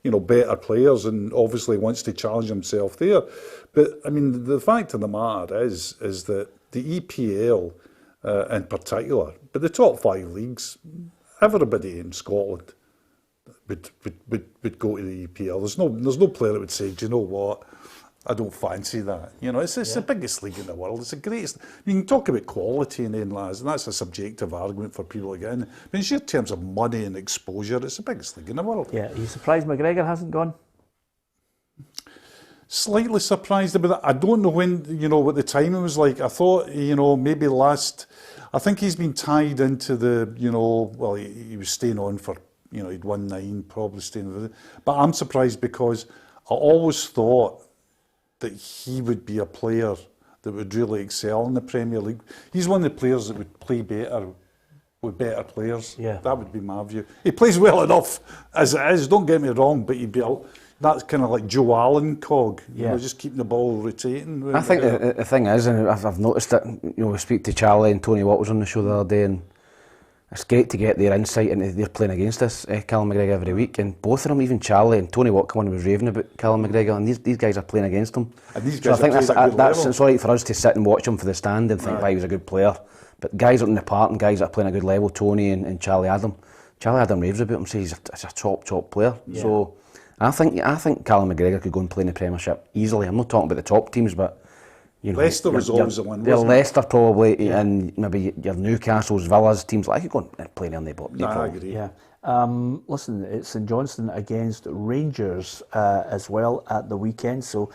you know, better players, and obviously wants to challenge himself there. But I mean, the fact of the matter is that the EPL in particular, but the top 5 leagues, everybody in Scotland would go to the EPL. There's no player that would say, do you know what, I don't fancy that. You know, it's the biggest league in the world. It's the greatest. You can talk about quality and then, lads, and that's a subjective argument for people to get in. But in sheer terms of money and exposure, it's the biggest league in the world. Yeah, are you surprised McGregor hasn't gone? Slightly surprised about that. I don't know when, you know, what the timing was like. I thought, you know, maybe I think he's been tied into the, you know, well, he was staying on for, you know, he'd won 9, probably staying with it. But I'm surprised because I always thought that he would be a player that would really excel in the Premier League. He's one of the players that would play better with better players. Yeah. That would be my view. He plays well enough as it is, don't get me wrong, but he'd be that's kind of like Joe Allen cog, you know, just keeping the ball rotating. I think the thing is, and I've noticed it, you know, we speak to Charlie and Tony Watt was on the show the other day, and it's great to get their insight into they're playing against us, Callum McGregor every week, and both of them, even Charlie and Tony Watt, come on and was raving about Callum McGregor, and these guys are playing against him. And these guys so I think that's it's all right for us to sit and watch him for the stand and think, he was a good player, but guys out in the park and guys that are playing a good level, Tony and Charlie Adam raves about him, says he's a top player. Yeah. So I think Callum McGregor could go and play in the Premiership easily. I'm not talking about the top teams, but you know, Leicester was always the one, wasn't it? Leicester probably, and maybe your Newcastles, Villas, teams like you go and play in the bottom. I agree. Yeah. Listen, it's St Johnstone against Rangers as well at the weekend. So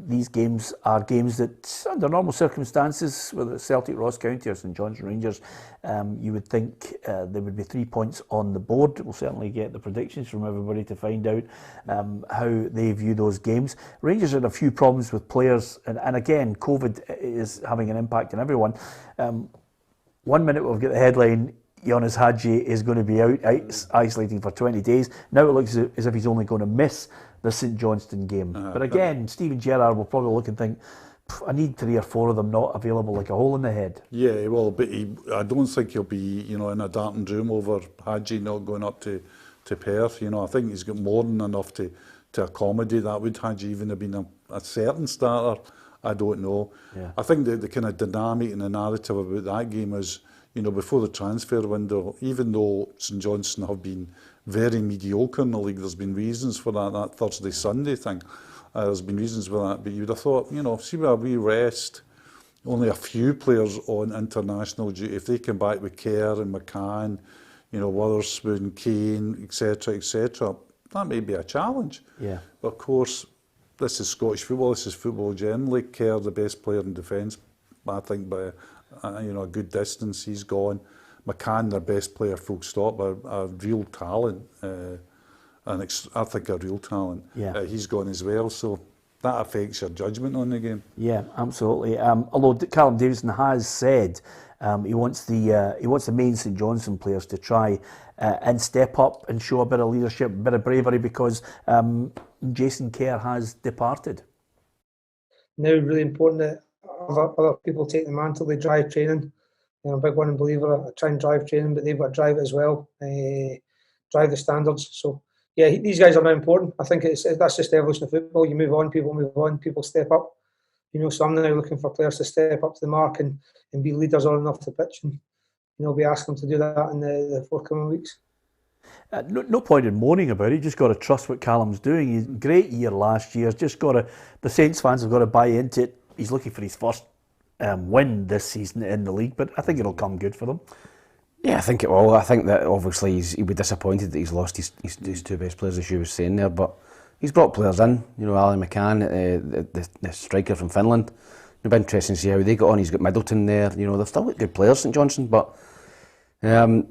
these games are games that, under normal circumstances, whether it's Celtic, Ross County or St Johnstone Rangers, you would think there would be 3 points on the board. We'll certainly get the predictions from everybody to find out how they view those games. Rangers had a few problems with players, and again, COVID is having an impact on everyone. 1 minute we'll get the headline, Jonas Hadji is going to be out isolating for 20 days. Now it looks as if he's only going to miss the St Johnstone game. But again, Steven Gerrard will probably look and think, I need 3 or 4 of them not available like a hole in the head. Yeah, well, but I don't think he'll be, you know, in a darkened room over Hadji not going up to Perth. You know, I think he's got more than enough to accommodate that. Would Hadji even have been a certain starter? I don't know. Yeah. I think the kind of dynamic and the narrative about that game is, you know, before the transfer window, even though St Johnstone have been very mediocre in the league, there's been reasons for that Thursday-Sunday thing. There's been reasons for that, but you'd have thought, you know, see where we rest, only a few players on international duty. If they come back with Kerr and McCann, Witherspoon, Kane, etc., that may be a challenge. Yeah. But of course, this is Scottish football. This is football generally. Kerr, the best player in defence, I think by a good distance. He's gone. McCann, their best player, full stop. A real talent, I think a real talent. Yeah. He's gone as well. So that affects your judgment on the game. Yeah, absolutely. Although Callum Davidson has said he wants the main St Johnstone players to try and step up and show a bit of leadership, a bit of bravery, because Jason Kerr has departed. Now, really important that other people take the mantle. They drive training. I'm a big one and believer. I try and drive training, but they've got to drive it as well. Drive the standards. So yeah, these guys are now important. I think that's just the evolution of football. You move on, people step up. So I'm now looking for players to step up to the mark and be leaders on and off the pitch, and be asking them to do that in the forthcoming weeks. No point in moaning about it. You just got to trust what Callum's doing. He's a great year last year. The Saints fans have got to buy into it. He's looking for his first win this season in the league, but I think it'll come good for them. Yeah, I think it will. I think that obviously he'll be disappointed that he's lost his two best players, as you were saying there, but he's brought players in. Ali McCann, the striker from Finland. It'll be interesting to see how they got on. He's got Middleton there. They've still got good players, St Johnstone, but Callum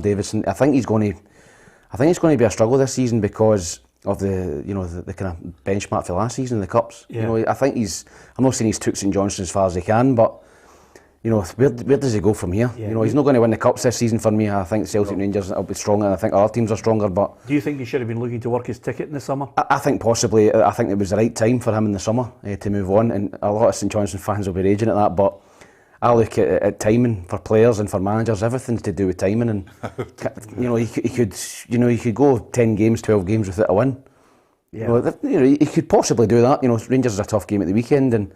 Davidson, I think it's going to be a struggle this season because of the kind of benchmark for last season in the cups. Yeah. I think I'm not saying he's took St Johnstone as far as he can, but where does he go from here? Yeah. He's not going to win the cups this season for me. I think Celtic and Rangers will be stronger, and I think other teams are stronger. But do you think he should have been looking to work his ticket in the summer? I think possibly. I think it was the right time for him in the summer to move on, and a lot of St Johnstone fans will be raging at that. But I look at timing for players and for managers. Everything's to do with timing, and he could go 10 games, 12 games without a win. Yeah. He could possibly do that. Rangers is a tough game at the weekend, and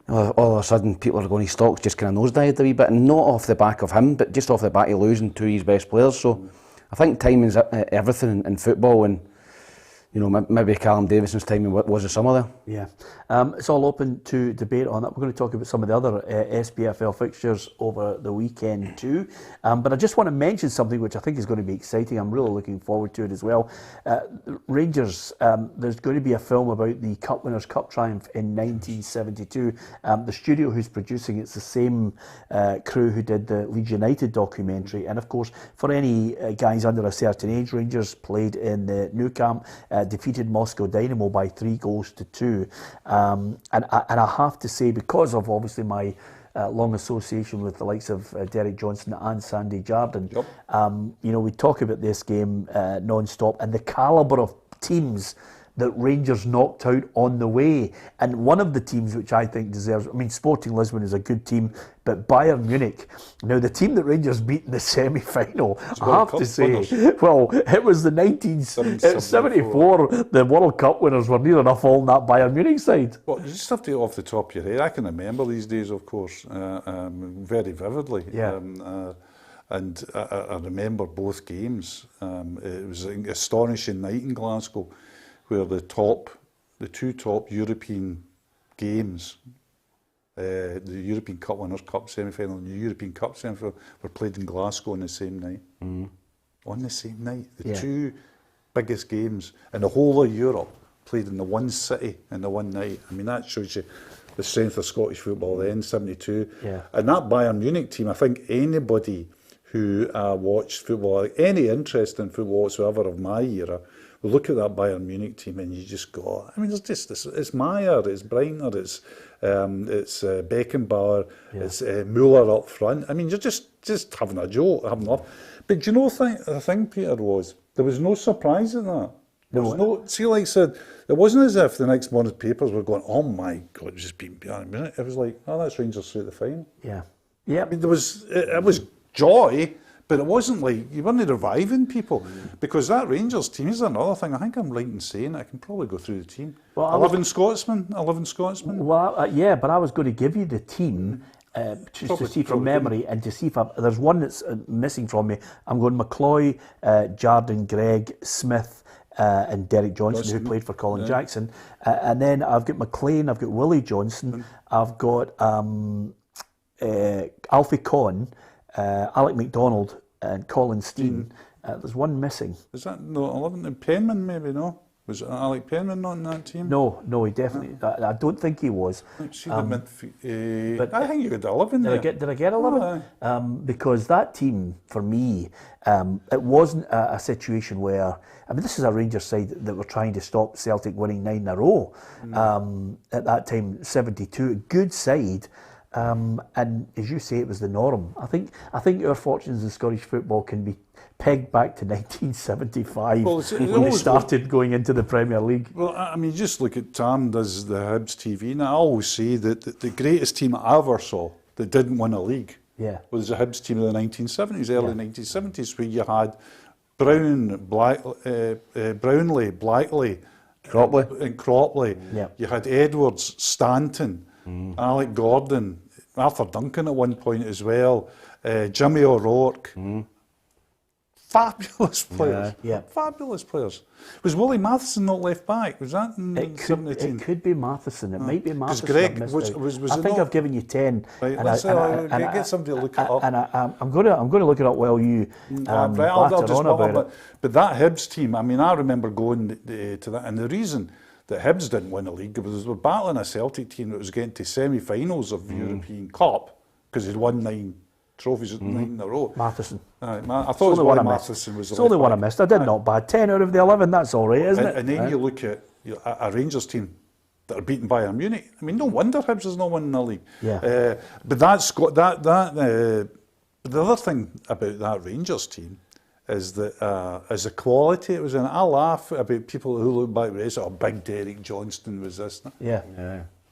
all of a sudden people are going, his stocks just kind of nosedived a wee bit, and not off the back of him, but just off the back of losing two of his best players. So I think timing's everything in football, and maybe Callum Davidson's timing was the summer there. Yeah, it's all open to debate on that. We're going to talk about some of the other SPFL fixtures over the weekend too. But I just want to mention something which I think is going to be exciting. I'm really looking forward to it as well. Rangers, there's going to be a film about the Cup Winners' Cup triumph in 1972. The studio who's producing it's the same crew who did the Leeds United documentary. And of course, for any guys under a certain age, Rangers played in the Nou Camp, defeated Moscow Dynamo by 3-2. And I have to say, because of obviously my long association with the likes of Derek Johnson and Sandy Jardine, we talk about this game non-stop and the calibre of teams that Rangers knocked out on the way. And one of the teams which I think deserves, Sporting Lisbon is a good team, but Bayern Munich, now the team that Rangers beat in the semi-final, I have to say, well, it was the 1974, the World Cup winners were near enough all in that Bayern Munich side. Well, you just have to get off the top of your head. I can remember these days, of course, very vividly. Yeah. And I remember both games. It was an astonishing night in Glasgow, where the two top European games, the European Cup Winners' Cup semi-final and the European Cup semi-final, were played in Glasgow on the same night. On the same night. The two biggest games in the whole of Europe played in the one city and the one night. That shows you the strength of Scottish football then, 72. Yeah. And that Bayern Munich team, I think anybody who watched football, any interest in football whatsoever of my era, will look at that Bayern Munich team and you just go, there's just this, it's Meyer, it's Breitner, it's Beckenbauer, it's Müller up front. You're just having a joke, having enough. But do you know the thing, Peter, was there was no surprise in that. There was no, see, like I said, it wasn't as if the next morning's papers were going, oh my God, it's just beaten Bayern Munich. It was like, that's Rangers through the final. Yeah. Yeah. It was joy, but it wasn't like, you weren't reviving people. Because that Rangers team is another thing. I think I'm right in saying I can probably go through the team. Well, 11 Scotsmen. Well, yeah, but I was going to give you the team just to see from memory and to see if there's one that's missing from me. I'm going McCloy, Jardine, Gregg, Smith, and Derek Johnson, who played for Colin Jackson. And then I've got McLean, I've got Willie Johnson, I've got Alfie Conn, Alec MacDonald, and Colin Steen. There's one missing. Is that no 11 and Penman? Maybe no. Was Alec Penman not in that team? No, he definitely. I don't think he was. See the midfield. But I think you got 11 there. Did I get 11? Because that team, for me, it wasn't a situation where. I mean, this is a Rangers side that were trying to stop Celtic winning 9 in a row. At that time, 72, a good side. And as you say, it was the norm. I think our fortunes in Scottish football can be pegged back to 1975 when they started going into the Premier League. Well, I mean, just look at Tam does the Hibs TV, and I always say that the greatest team I ever saw that didn't win a league was the Hibs team of the 1970s, early 1970s, where you had Brownlee, Blackley, Cropley. You had Edwards, Stanton, Alec Gordon, Arthur Duncan at one point as well, Jimmy O'Rourke. Fabulous players. Fabulous players. Was Willie Matheson not left back? Was that in 17? It could be Matheson. It might be Matheson. Greg, I think I've given you 10. Right, get somebody to look it up. And I'm going to look it up while you I'll just on about it. But that Hibs team, I mean, I remember going to that, and the reason that Hibs didn't win a league was they were battling a Celtic team that was getting to semi-finals of the European Cup because they'd won 9 trophies 9 in a row. Matheson. I thought it was Willie Matheson was the It's only one I missed. I did not bad. 10 out of the 11, that's all right, isn't it? And then you look at a Rangers team that are beaten by Bayern Munich. I mean, no wonder Hibs is not winning the league. But that's got the other thing about that Rangers team is that as the quality it was in. I laugh about people who look back and say, "Oh, big Derek Johnston was this."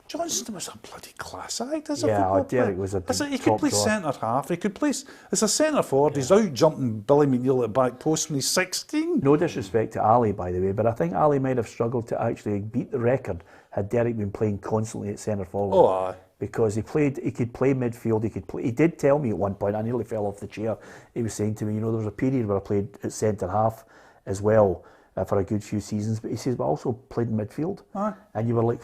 Johnston was a bloody class act as a football player. Derek was a big he could play centre half. He could play as a centre forward. He's out jumping Billy McNeil at back post when he's 16. No disrespect to Ali, by the way, but I think Ali might have struggled to actually beat the record had Derek been playing constantly at centre forward. Oh, aye. Because he could play midfield. He did tell me at one point. I nearly fell off the chair. He was saying to me, there was a period where I played at centre half as well. For a good few seasons, but he says, but I also played in midfield. And you were like,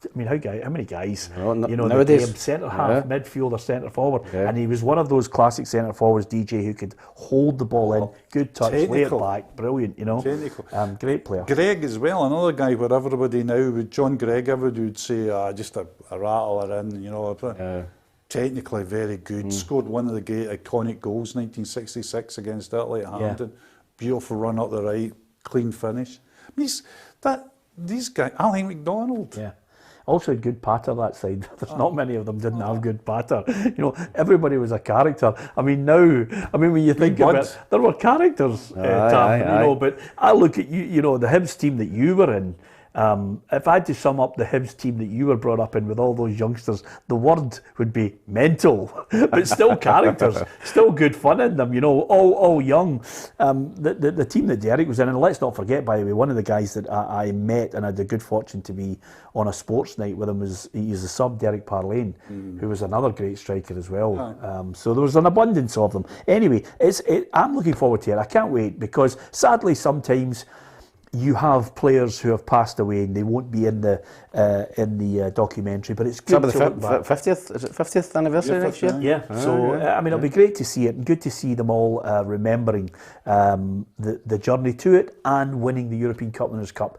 I mean, how many guys, nowadays, centre half, midfield or centre forward, and he was one of those classic centre forwards, DJ, who could hold the ball in, good touch, lay it back, brilliant, Technical. Great player. Greg as well, another guy where everybody now, with John Gregg, everybody would say, just a rattler in, technically very good, scored one of the great iconic goals, 1966 against Italy at Hampden, beautiful run up the right, clean finish. I mean, these guys, Alec MacDonald. Yeah. Also had good patter that side. There's not many of them didn't have good patter. Everybody was a character. I mean, when you think about it, there were characters, Tam, but I look at you, the Hibs team that you were in. If I had to sum up the Hibs team that you were brought up in with all those youngsters, the word would be mental, but still characters, still good fun in them, all young. The team that Derek was in, and let's not forget, by the way, one of the guys that I met and had the good fortune to be on a sports night with him he's a sub, Derek Parlane, who was another great striker as well. So there was an abundance of them. Anyway, I'm looking forward to it. I can't wait, because sadly sometimes you have players who have passed away and they won't be in the documentary, but it's good to look back. 50th? Is it 50th anniversary next year? Yeah. I mean, it'll be great to see it and good to see them all remembering the journey to it and winning the European Cup Winners' Cup.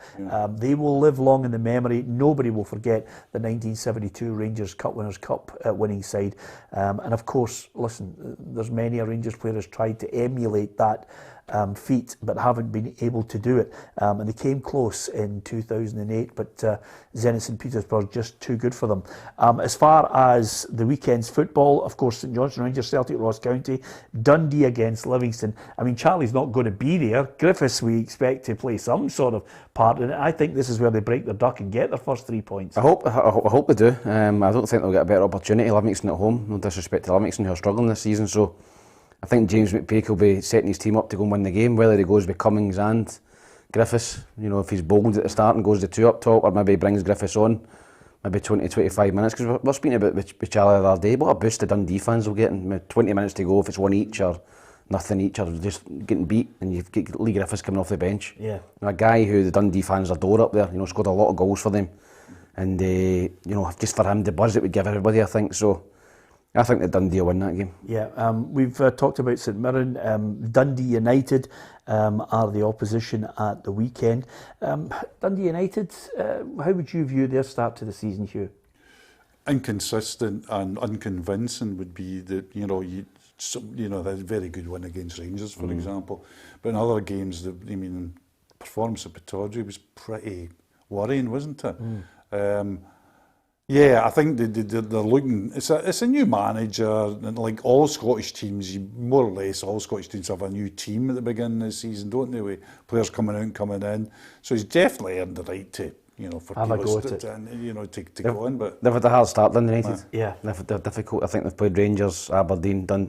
They will live long in the memory. Nobody will forget the 1972 Rangers Cup Winners' Cup winning side. And of course, listen, there's many a Rangers player has tried to emulate that feat, but haven't been able to do it. And they came close in 2008, but Zenit St Petersburg just too good for them. As far as the weekend's football, of course, St Johnstone Rangers, Celtic, Ross County, Dundee against Livingston. I mean, Charlie's not going to be there. Griffiths, we expect to play some sort of part in it. I think this is where they break their duck and get their first 3 points. I hope they do. I don't think they'll get a better opportunity. Livingston at home, no disrespect to Livingston, who are struggling this season, so I think James McKay will be setting his team up to go and win the game, whether he goes with Cummings and Griffiths. If he's bold at the start and goes the 2 up top, or maybe he brings Griffiths on, maybe 20-25 minutes, because we're speaking about with Charlie the other day, what a boost the Dundee fans will get in 20 minutes to go if it's one each, or nothing each, or just getting beat, and you've got Lee Griffiths coming off the bench. Yeah. A guy who the Dundee fans adore up there, you know, scored a lot of goals for them. And, you know, just for him, the buzz it would give everybody, I think. So I think that Dundee will win that game. Yeah, we've talked about St Mirren. Dundee United are the opposition at the weekend. Dundee United, how would you view their start to the season, Hugh? Inconsistent and unconvincing would be the, you know, they had a very good win against Rangers, for example. But in other games, performance of Pittodrie was pretty worrying, wasn't it? Yeah, I think they're looking. It's a new manager, and like all Scottish teams, more or less all Scottish teams have a new team at the beginning of the season, don't they? With players coming out and coming in, so he's definitely earned the right to, you know, for people to go in. But they've had a hard start, Dundee United. Yeah, they're difficult. I think they've played Rangers, Aberdeen, who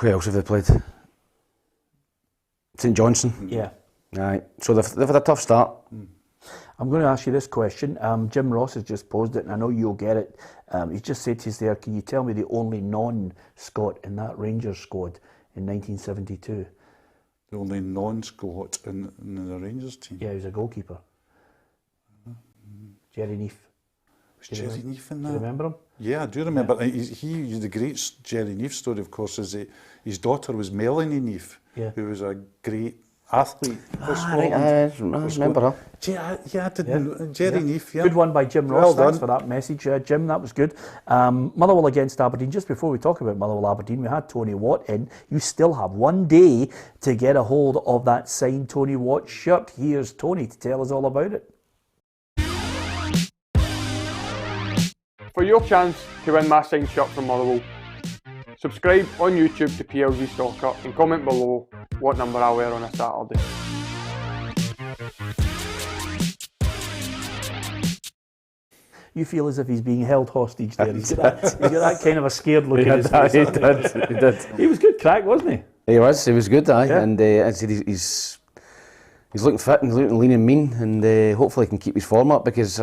else have they played? St Johnstone. Yeah. Right. So they've had a tough start. I'm going to ask you this question. Jim Ross has just posed it, and I know you'll get it. He's just said to us there, can you tell me the only non-Scot in that Rangers squad in 1972? The only non-Scot in the Rangers team? Yeah, he was a goalkeeper. Jerry Neath. Was Jerry Neath in that? Do you remember him? Yeah, I do remember. Yeah. The great Jerry Neath story, of course, is that his daughter was Melanie Neath, who was a great athlete for Scotland. I remember her. I didn't. Jerry Neath, yeah. Good one by Jim Ross. Well Thanks done. for that message, Jim. That was good. Motherwell against Aberdeen. Just before we talk about Motherwell Aberdeen, we had Tony Watt in. You still have one day to get a hold of that signed Tony Watt shirt. Here's Tony to tell us all about it. For your chance to win my signed shirt from Motherwell, subscribe on YouTube to PLZ Soccer and comment below what number I wear on a Saturday. You feel as if he's being held hostage there. He's got that kind of a scared look in his face. He did. He was good crack, wasn't he? He was good, aye. Yeah. And I said he's looking fit and looking lean and mean, and hopefully he can keep his form up, because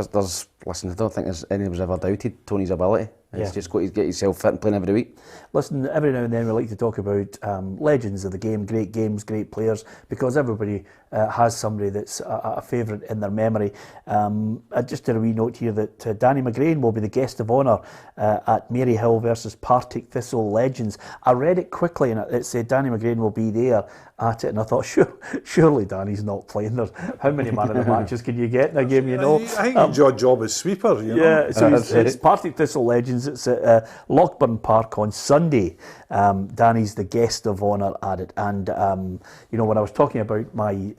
listen, I don't think anyone's ever doubted Tony's ability. He's just got to get himself fit and playing every week. Listen, every now and then we like to talk about legends of the game, great games, great players, because everybody has somebody that's a favourite in their memory. Just a wee note here that Danny McGrain will be the guest of honour at Maryhill versus Partick Thistle Legends. I read it quickly and it said Danny McGrain will be there at it, and I thought, surely Danny's not playing there. How many man of the matches can you get in a game, you know? I think your job is sweeper, you know. Yeah, so it's Partick Thistle Legends. It's at Lockburn Park on Sunday. Danny's the guest of honour at it. And, you know, when I was talking about my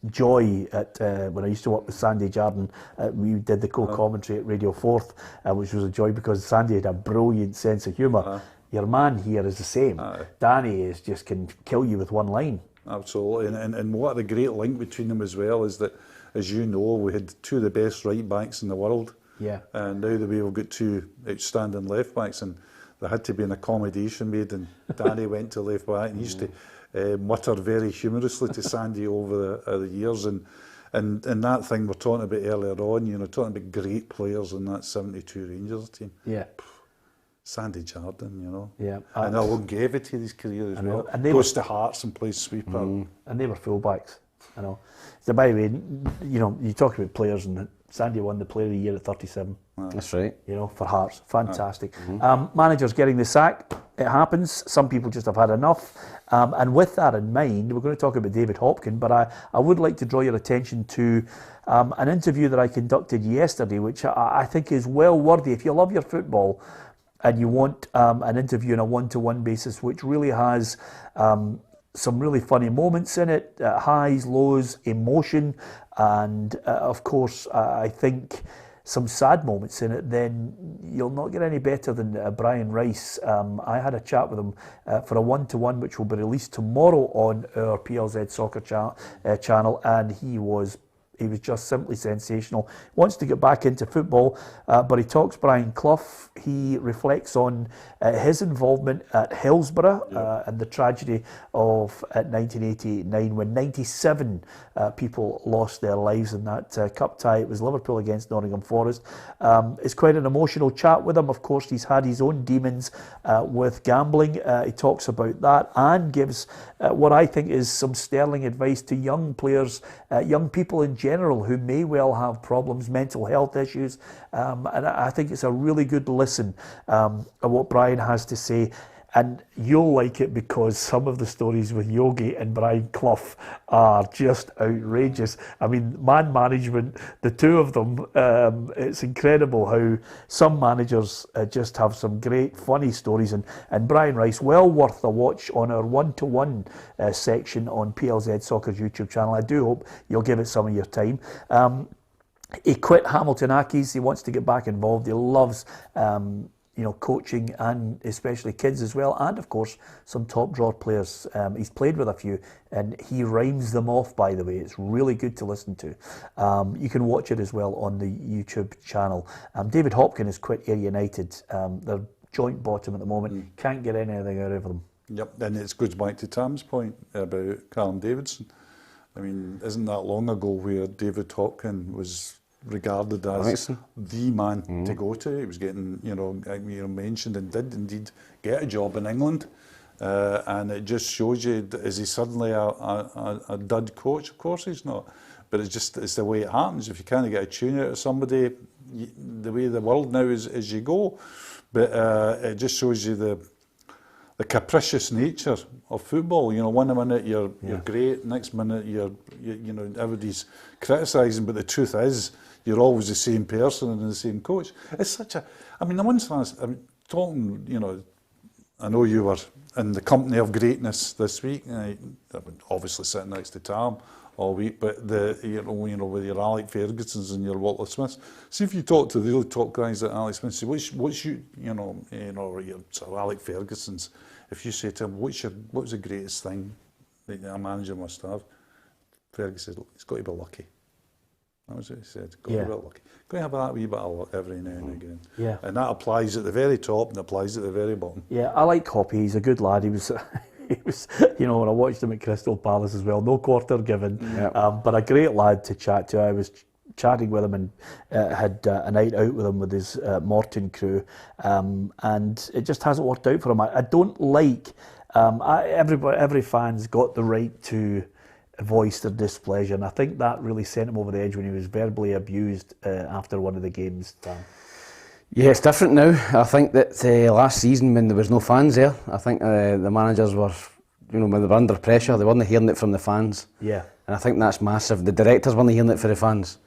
joy at when I used to work with Sandy Jardine, we did the co-commentary at Radio 4th, which was a joy because Sandy had a brilliant sense of humour. Your man here is the same. Danny can kill you with one line. Absolutely, and what a great link between them as well is that, as you know, we had two of the best right backs in the world. Yeah. And now that we've got two outstanding left backs, and there had to be an accommodation made, and Danny went to left back, and he used to mutter very humorously to Sandy over the years, and that thing we're talking about earlier on, you know, talking about great players in that 72 Rangers team. Yeah. Sandy Jardine, you know. Yeah. And the longevity of his career as well. And Goes to Hearts and plays sweeper. And they were fullbacks, I know. So by the way, you know, you talk about players, and Sandy won the Player of the Year at 37. That's right. You know, for Hearts. Fantastic. Managers getting the sack. It happens. Some people just have had enough. And with that in mind, we're going to talk about David Hopkin, but I would like to draw your attention to an interview that I conducted yesterday, which I think is well worthy. If you love your football and you want an interview on a one-to-one basis, which really has some really funny moments in it, highs, lows, emotion, and of course, I think some sad moments in it, then you'll not get any better than Brian Rice. I had a chat with him for a one-to-one, which will be released tomorrow on our PLZ Soccer channel, and he was he was just simply sensational. Wants to get back into football, but he talks Brian Clough. He reflects on his involvement at Hillsborough and the tragedy of 1989 when 97 people lost their lives in that cup tie. It was Liverpool against Nottingham Forest. It's quite an emotional chat with him. Of course, he's had his own demons with gambling. He talks about that and gives what I think is some sterling advice to young players, young people in general who may well have problems, mental health issues. And I think it's a really good listen of what Brian has to say. And you'll like it because some of the stories with Yogi and Brian Clough are just outrageous. I mean, man management, the two of them, it's incredible how some managers just have some great funny stories. And Brian Rice, well worth a watch on our one-to-one section on PLZ Soccer's YouTube channel. I do hope you'll give it some of your time. He quit Hamilton Accies. He wants to get back involved. He loves coaching and especially kids as well, and of course some top drawer players. He's played with a few and he rhymes them off, by the way. It's really good to listen to. You can watch it as well on the YouTube channel. David Hopkin has quit Ayr United. They're joint bottom at the moment. Can't get anything out of them. Yep, and it goes back to Tam's point about Callum Davidson. I mean, isn't that long ago where David Hopkin was regarded as the man to go to? He was getting, mentioned and did indeed get a job in England, and it just shows you, is he suddenly a dud coach? Of course he's not, but it's the way it happens. If you can't get a tune out of somebody, the way the world now is you go. But it just shows you the capricious nature of football. One minute you're great, next minute you're everybody's criticising, but the truth is you're always the same person and the same coach. It's such a, I mean, talking, I know you were in the company of greatness this week. I've been obviously sitting next to Tam all week, but with your Alec Fergusons and your Walter Smiths. See if you talk to the really top guys at Alec Smith, say what's your sort of Alec Fergusons. If you say to him, what was the greatest thing that a manager must have? Ferguson said, it's got to be lucky. That was what he said. Got to be lucky. Got to have that wee bit of luck every now and again. Yeah. And that applies at the very top and applies at the very bottom. Yeah, I like Hoppy. He's a good lad. He was, when I watched him at Crystal Palace as well, no quarter given, but a great lad to chat to. I was chatting with him and had a night out with him with his Morton crew, and it just hasn't worked out for him. I don't like, every fan's got the right to voice their displeasure, and I think that really sent him over the edge when he was verbally abused after one of the games. Yeah, it's different now. I think that last season when there was no fans there, I think the managers were, when they were under pressure, they weren't hearing it from the fans. Yeah. And I think that's massive. The directors weren't hearing it for the fans.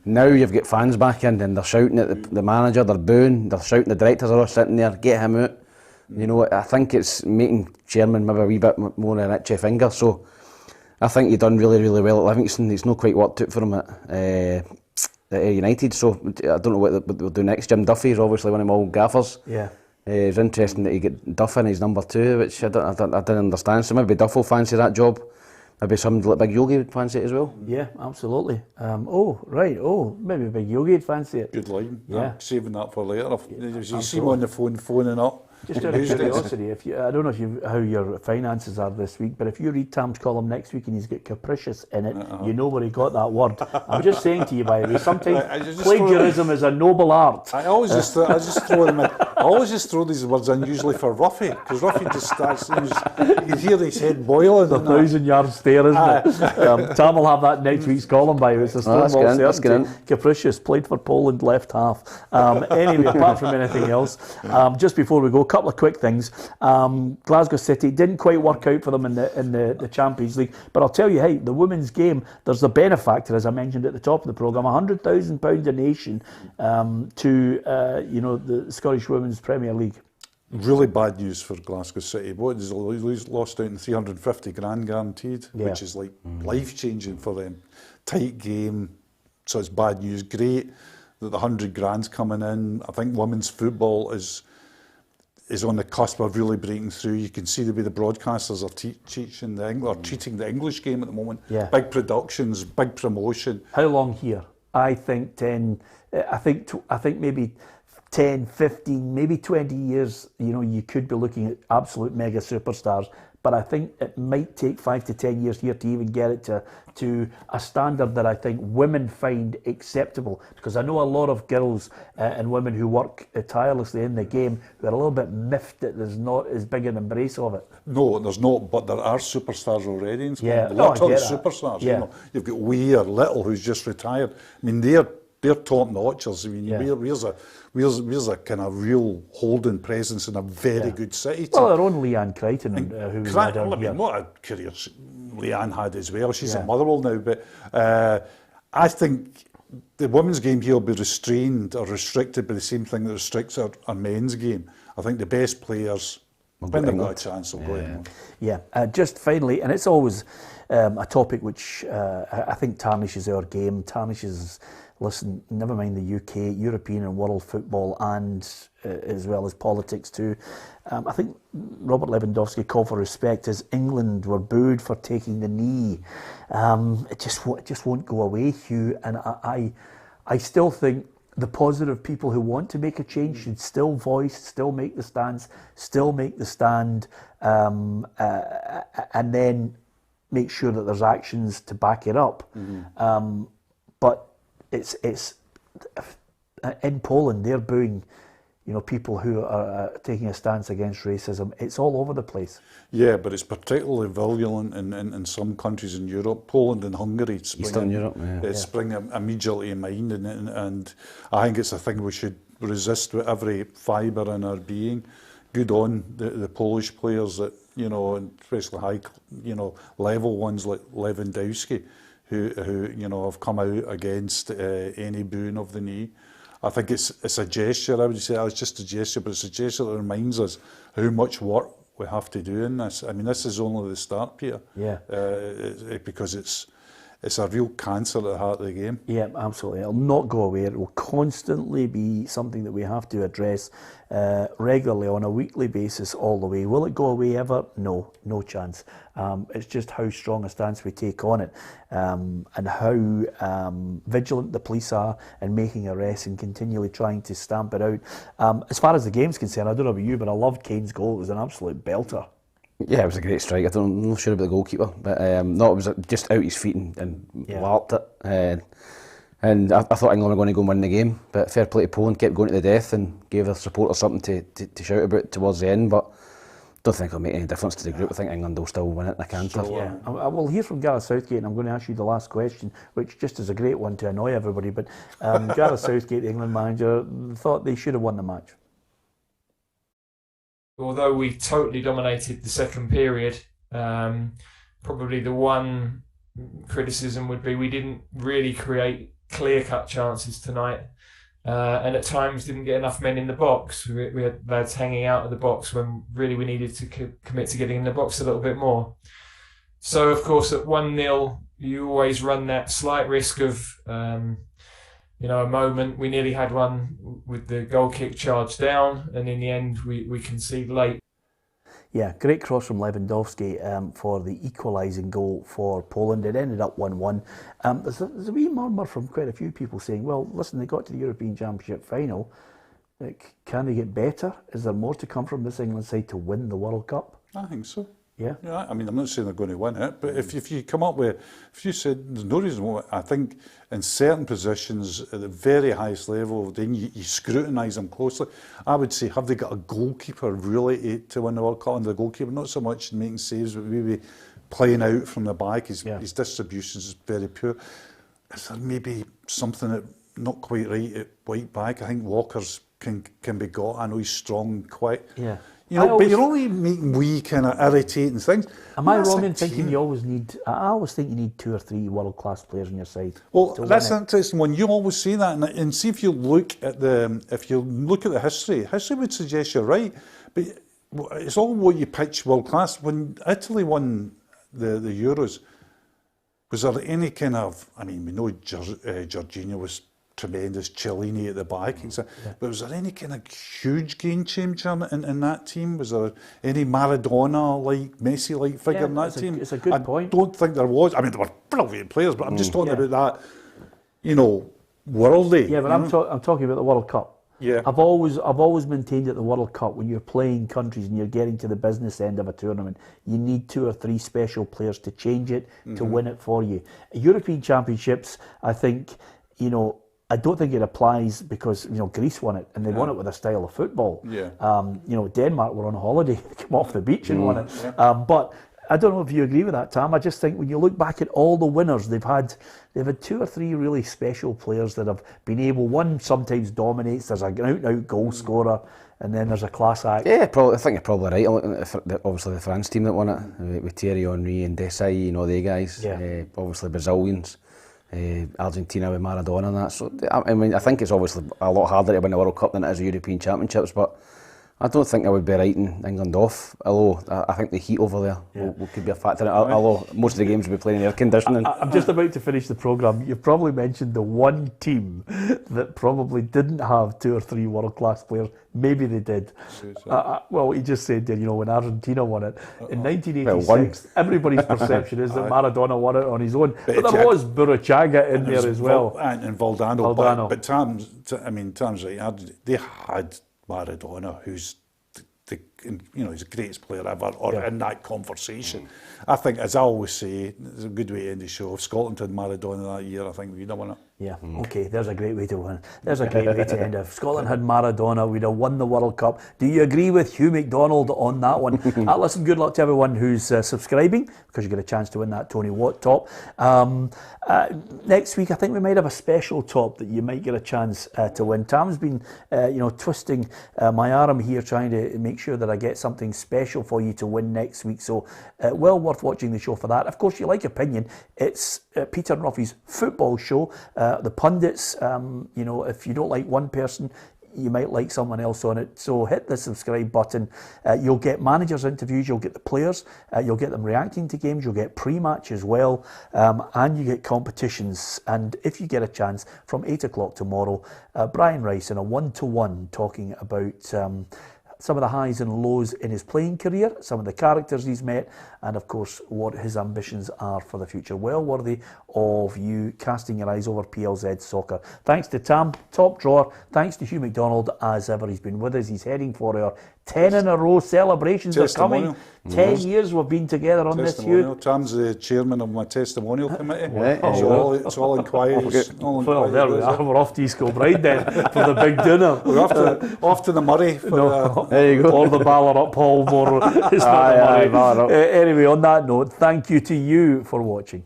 Now you've got fans back in and they're shouting at the manager, they're booing, they're shouting, the directors are all sitting there, get him out. I think it's making chairman maybe a wee bit more an itchy finger. So I think he done really, really well at Livingston. It's not quite worked out for him at United, so I don't know what they'll do next. Jim Duffy is obviously one of my old gaffers. Yeah. It's interesting that he get Duff in, he's number 2, which I didn't understand. So maybe Duff will fancy that job. Maybe somebody like Big Yogi would fancy it as well. Yeah, absolutely. Maybe Big Yogi would fancy it. Good line. Yeah. I'm saving that for later. You see him on the phone phoning up. Just out of curiosity, I don't know how your finances are this week, but if you read Tam's column next week and he's got capricious in it, you know where he got that word. I'm just saying to you, by the way, sometimes plagiarism is a noble art. I always just throw them in. I always just throw these words in, usually for Ruffy, because Ruffy just starts, you hear his head boiling. The 1,000-yard stare, isn't it? Tam will have that next week's column, by the way. It's a stonewall certainty. Capricious, played for Poland, left half. Anyway, apart from anything else, just before we go, couple of quick things. Glasgow City didn't quite work out for them in the Champions League, but I'll tell you, hey, the women's game, there's a benefactor, as I mentioned at the top of the programme, £100,000 donation to the Scottish Women's Premier League. Really bad news for Glasgow City. What is lost out in 350 grand guaranteed, which is like life changing for them. Tight game, so it's bad news. Great that the 100 grand's coming in. I think women's football is is on the cusp of really breaking through. You can see the way the broadcasters are treating the English game at the moment. Yeah. Big productions, big promotion. How long here? I think 10. I think maybe 10, 15, maybe 20 years. You know, you could be looking at absolute mega superstars. But I think it might take 5 to 10 years here to even get it to a standard that I think women find acceptable. Because I know a lot of girls and women who work tirelessly in the game who are a little bit miffed that there's not as big an embrace of it. No, there's not, but there are superstars already in Scotland. Yeah. Lots of I get that. superstars. Yeah. You know, you've got Weir, Little, who's just retired. I mean, they're top notchers. I mean, Yeah. Weir's a kind of real holding presence in a very good city. Well, our own Leanne Crichton, who we had on here. What a career Leanne had as well. She's at Motherwell now, but I think the women's game here will be restrained or restricted by the same thing that restricts our men's game. I think the best players, when they've got a chance, will go in. Yeah, just finally, and it's always a topic which I think tarnishes our game, tarnishes, listen, never mind the UK, European and world football, and as well as politics too. I think Robert Lewandowski called for respect as England were booed for taking the knee. It just won't go away, Hugh, and I still think the positive people who want to make a change should still voice, still make the stance, still make the stand, and then make sure that there's actions to back it up. But it's in Poland, they're booing, you know, people who are taking a stance against racism. It's all over the place. Yeah, but it's particularly virulent in some countries in Europe. Poland and Hungary Eastern Europe, spring immediately in mind, and I think it's a thing we should resist with every fibre in our being. Good on the Polish players that, you know, and especially high, you know, level ones like Lewandowski, who you know have come out against any booing of the knee. I think it's a gesture. I would say it's just a gesture, but it's a gesture that reminds us how much work we have to do in this. I mean, this is only the start, Peter. Yeah. Because it's a real cancer at the heart of the game. Yeah, absolutely. It'll not go away. It will constantly be something that we have to address regularly on a weekly basis all the way. Will it go away ever? No chance. It's just how strong a stance we take on it, and how vigilant the police are in making arrests and continually trying to stamp it out. As far as the game's concerned, I don't know about you, but I loved Kane's goal. It was an absolute belter. Yeah, it was a great strike. I'm not sure about the goalkeeper, but no, it was just out his feet and walloped it. And I thought England were going to go and win the game, but fair play to Poland, kept going to the death and gave their supporters something to shout about towards the end. But don't think it'll make any difference to the group. I think England will still win it in a canter. Yeah, I will hear from Gareth Southgate, and I'm going to ask you the last question, which just is a great one to annoy everybody. But Gareth Southgate, the England manager, thought they should have won the match. Although we totally dominated the second period, probably the one criticism would be we didn't really create clear-cut chances tonight, and at times didn't get enough men in the box. We had lads hanging out of the box when really we needed to commit to getting in the box a little bit more. So, of course, at 1-0, you always run that slight risk of a moment. We nearly had one with the goal kick charged down, and in the end we concede late. Yeah, great cross from Lewandowski for the equalising goal for Poland. It ended up 1-1. There's a wee murmur from quite a few people saying, well, listen, they got to the European Championship final. Like, can they get better? Is there more to come from this England side to win the World Cup? I think so. Yeah. Yeah, I mean, I'm not saying they're going to win it, but if you come up with, if you said there's no reason why, I think in certain positions at the very highest level, then you scrutinise them closely. I would say, have they got a goalkeeper really to win the World Cup? And the goalkeeper, not so much making saves, but maybe playing out from the back. His distribution is very poor. Is there maybe something that not quite right at right back? I think Walker's can be got. I know he's strong, quick. Yeah. You know, but you're only making wee kind of irritating things. Am I wrong in thinking you always need? I always think you need 2 or 3 world-class players on your side. Well, that's an interesting one. You always say that, and see if you look at the history. History would suggest you're right, but it's all what you pitch world-class. When Italy won the Euros, was there any kind of? I mean, we know Jorginho was tremendous Chiellini at the back. But was there any kind of huge game changer in that team? Was there any Maradona-like, Messi-like figure in that team? It's a good point. I don't think there was. I mean, there were brilliant players, but I'm just talking about that, you know, worldly. Yeah, but I'm talking about the World Cup. Yeah. I've always maintained at the World Cup, when you're playing countries and you're getting to the business end of a tournament, you need 2 or 3 special players to change it, to win it for you. European Championships, I think, you know, I don't think it applies because, you know, Greece won it and they won it with a style of football. Yeah. You know, Denmark were on holiday, they came off the beach and won it. Yeah. But I don't know if you agree with that, Tam. I just think when you look back at all the winners, they've had 2 or 3 really special players that have been able. One sometimes dominates. There's an out-and-out goal scorer, and then there's a class act. Yeah, I think you're probably right. Obviously, the France team that won it with Thierry Henry and Desailly, you know, they guys. Yeah. Obviously, Brazilians. Argentina with Maradona and that. So I mean, I think it's obviously a lot harder to win the World Cup than it is the European Championships, but I don't think I would be writing England off, although I think the heat over there could be a factor, although most of the games will be playing in air conditioning. I'm just about to finish the programme. You've probably mentioned the one team that probably didn't have 2 or 3 world-class players. Maybe they did. Well, he just said, you know, when Argentina won it in 1986, everybody's perception is that Maradona won it on his own. But there was Burruchaga in there as well. And Valdano. But Tam's right. They had Maradona, who's he's the greatest player ever, or in that conversation. I think, as I always say, it's a good way to end the show. If Scotland had Maradona that year, I think we'd have won it. Yeah, okay, there's a great way to win. There's a great way to end it. If Scotland had Maradona, we'd have won the World Cup. Do you agree with Hugh McDonald on that one? Listen, good luck to everyone who's subscribing, because you get a chance to win that Tony Watt top. Next week, I think we might have a special top that you might get a chance to win. Tam's been, twisting my arm here, trying to make sure that I get something special for you to win next week. So, well worth watching the show for that. Of course, you like opinion. It's Peter and Ruffy's football show. The pundits, if you don't like one person, you might like someone else on it. So hit the subscribe button. You'll get managers' interviews, you'll get the players, you'll get them reacting to games, you'll get pre-match as well, and you get competitions. And if you get a chance, from 8 o'clock tomorrow, Brian Rice in a 1-to-1 talking about some of the highs and lows in his playing career, some of the characters he's met, and of course what his ambitions are for the future. Well worthy of you casting your eyes over PLZ Soccer. Thanks to Tam, top drawer. Thanks to Hugh McDonald, as ever. He's been with us. He's heading for our 10 in a row celebrations are coming. 10 years we've been together on this, Hugh. Tam's the chairman of my testimonial committee. It's all inquiries. Well, there we are. We're off to East Kilbride then for the big dinner. We're off to the Murray. There you go. Or the Ballarat Paul. It's not the Murray. Anyway, on that note, thank you to you for watching.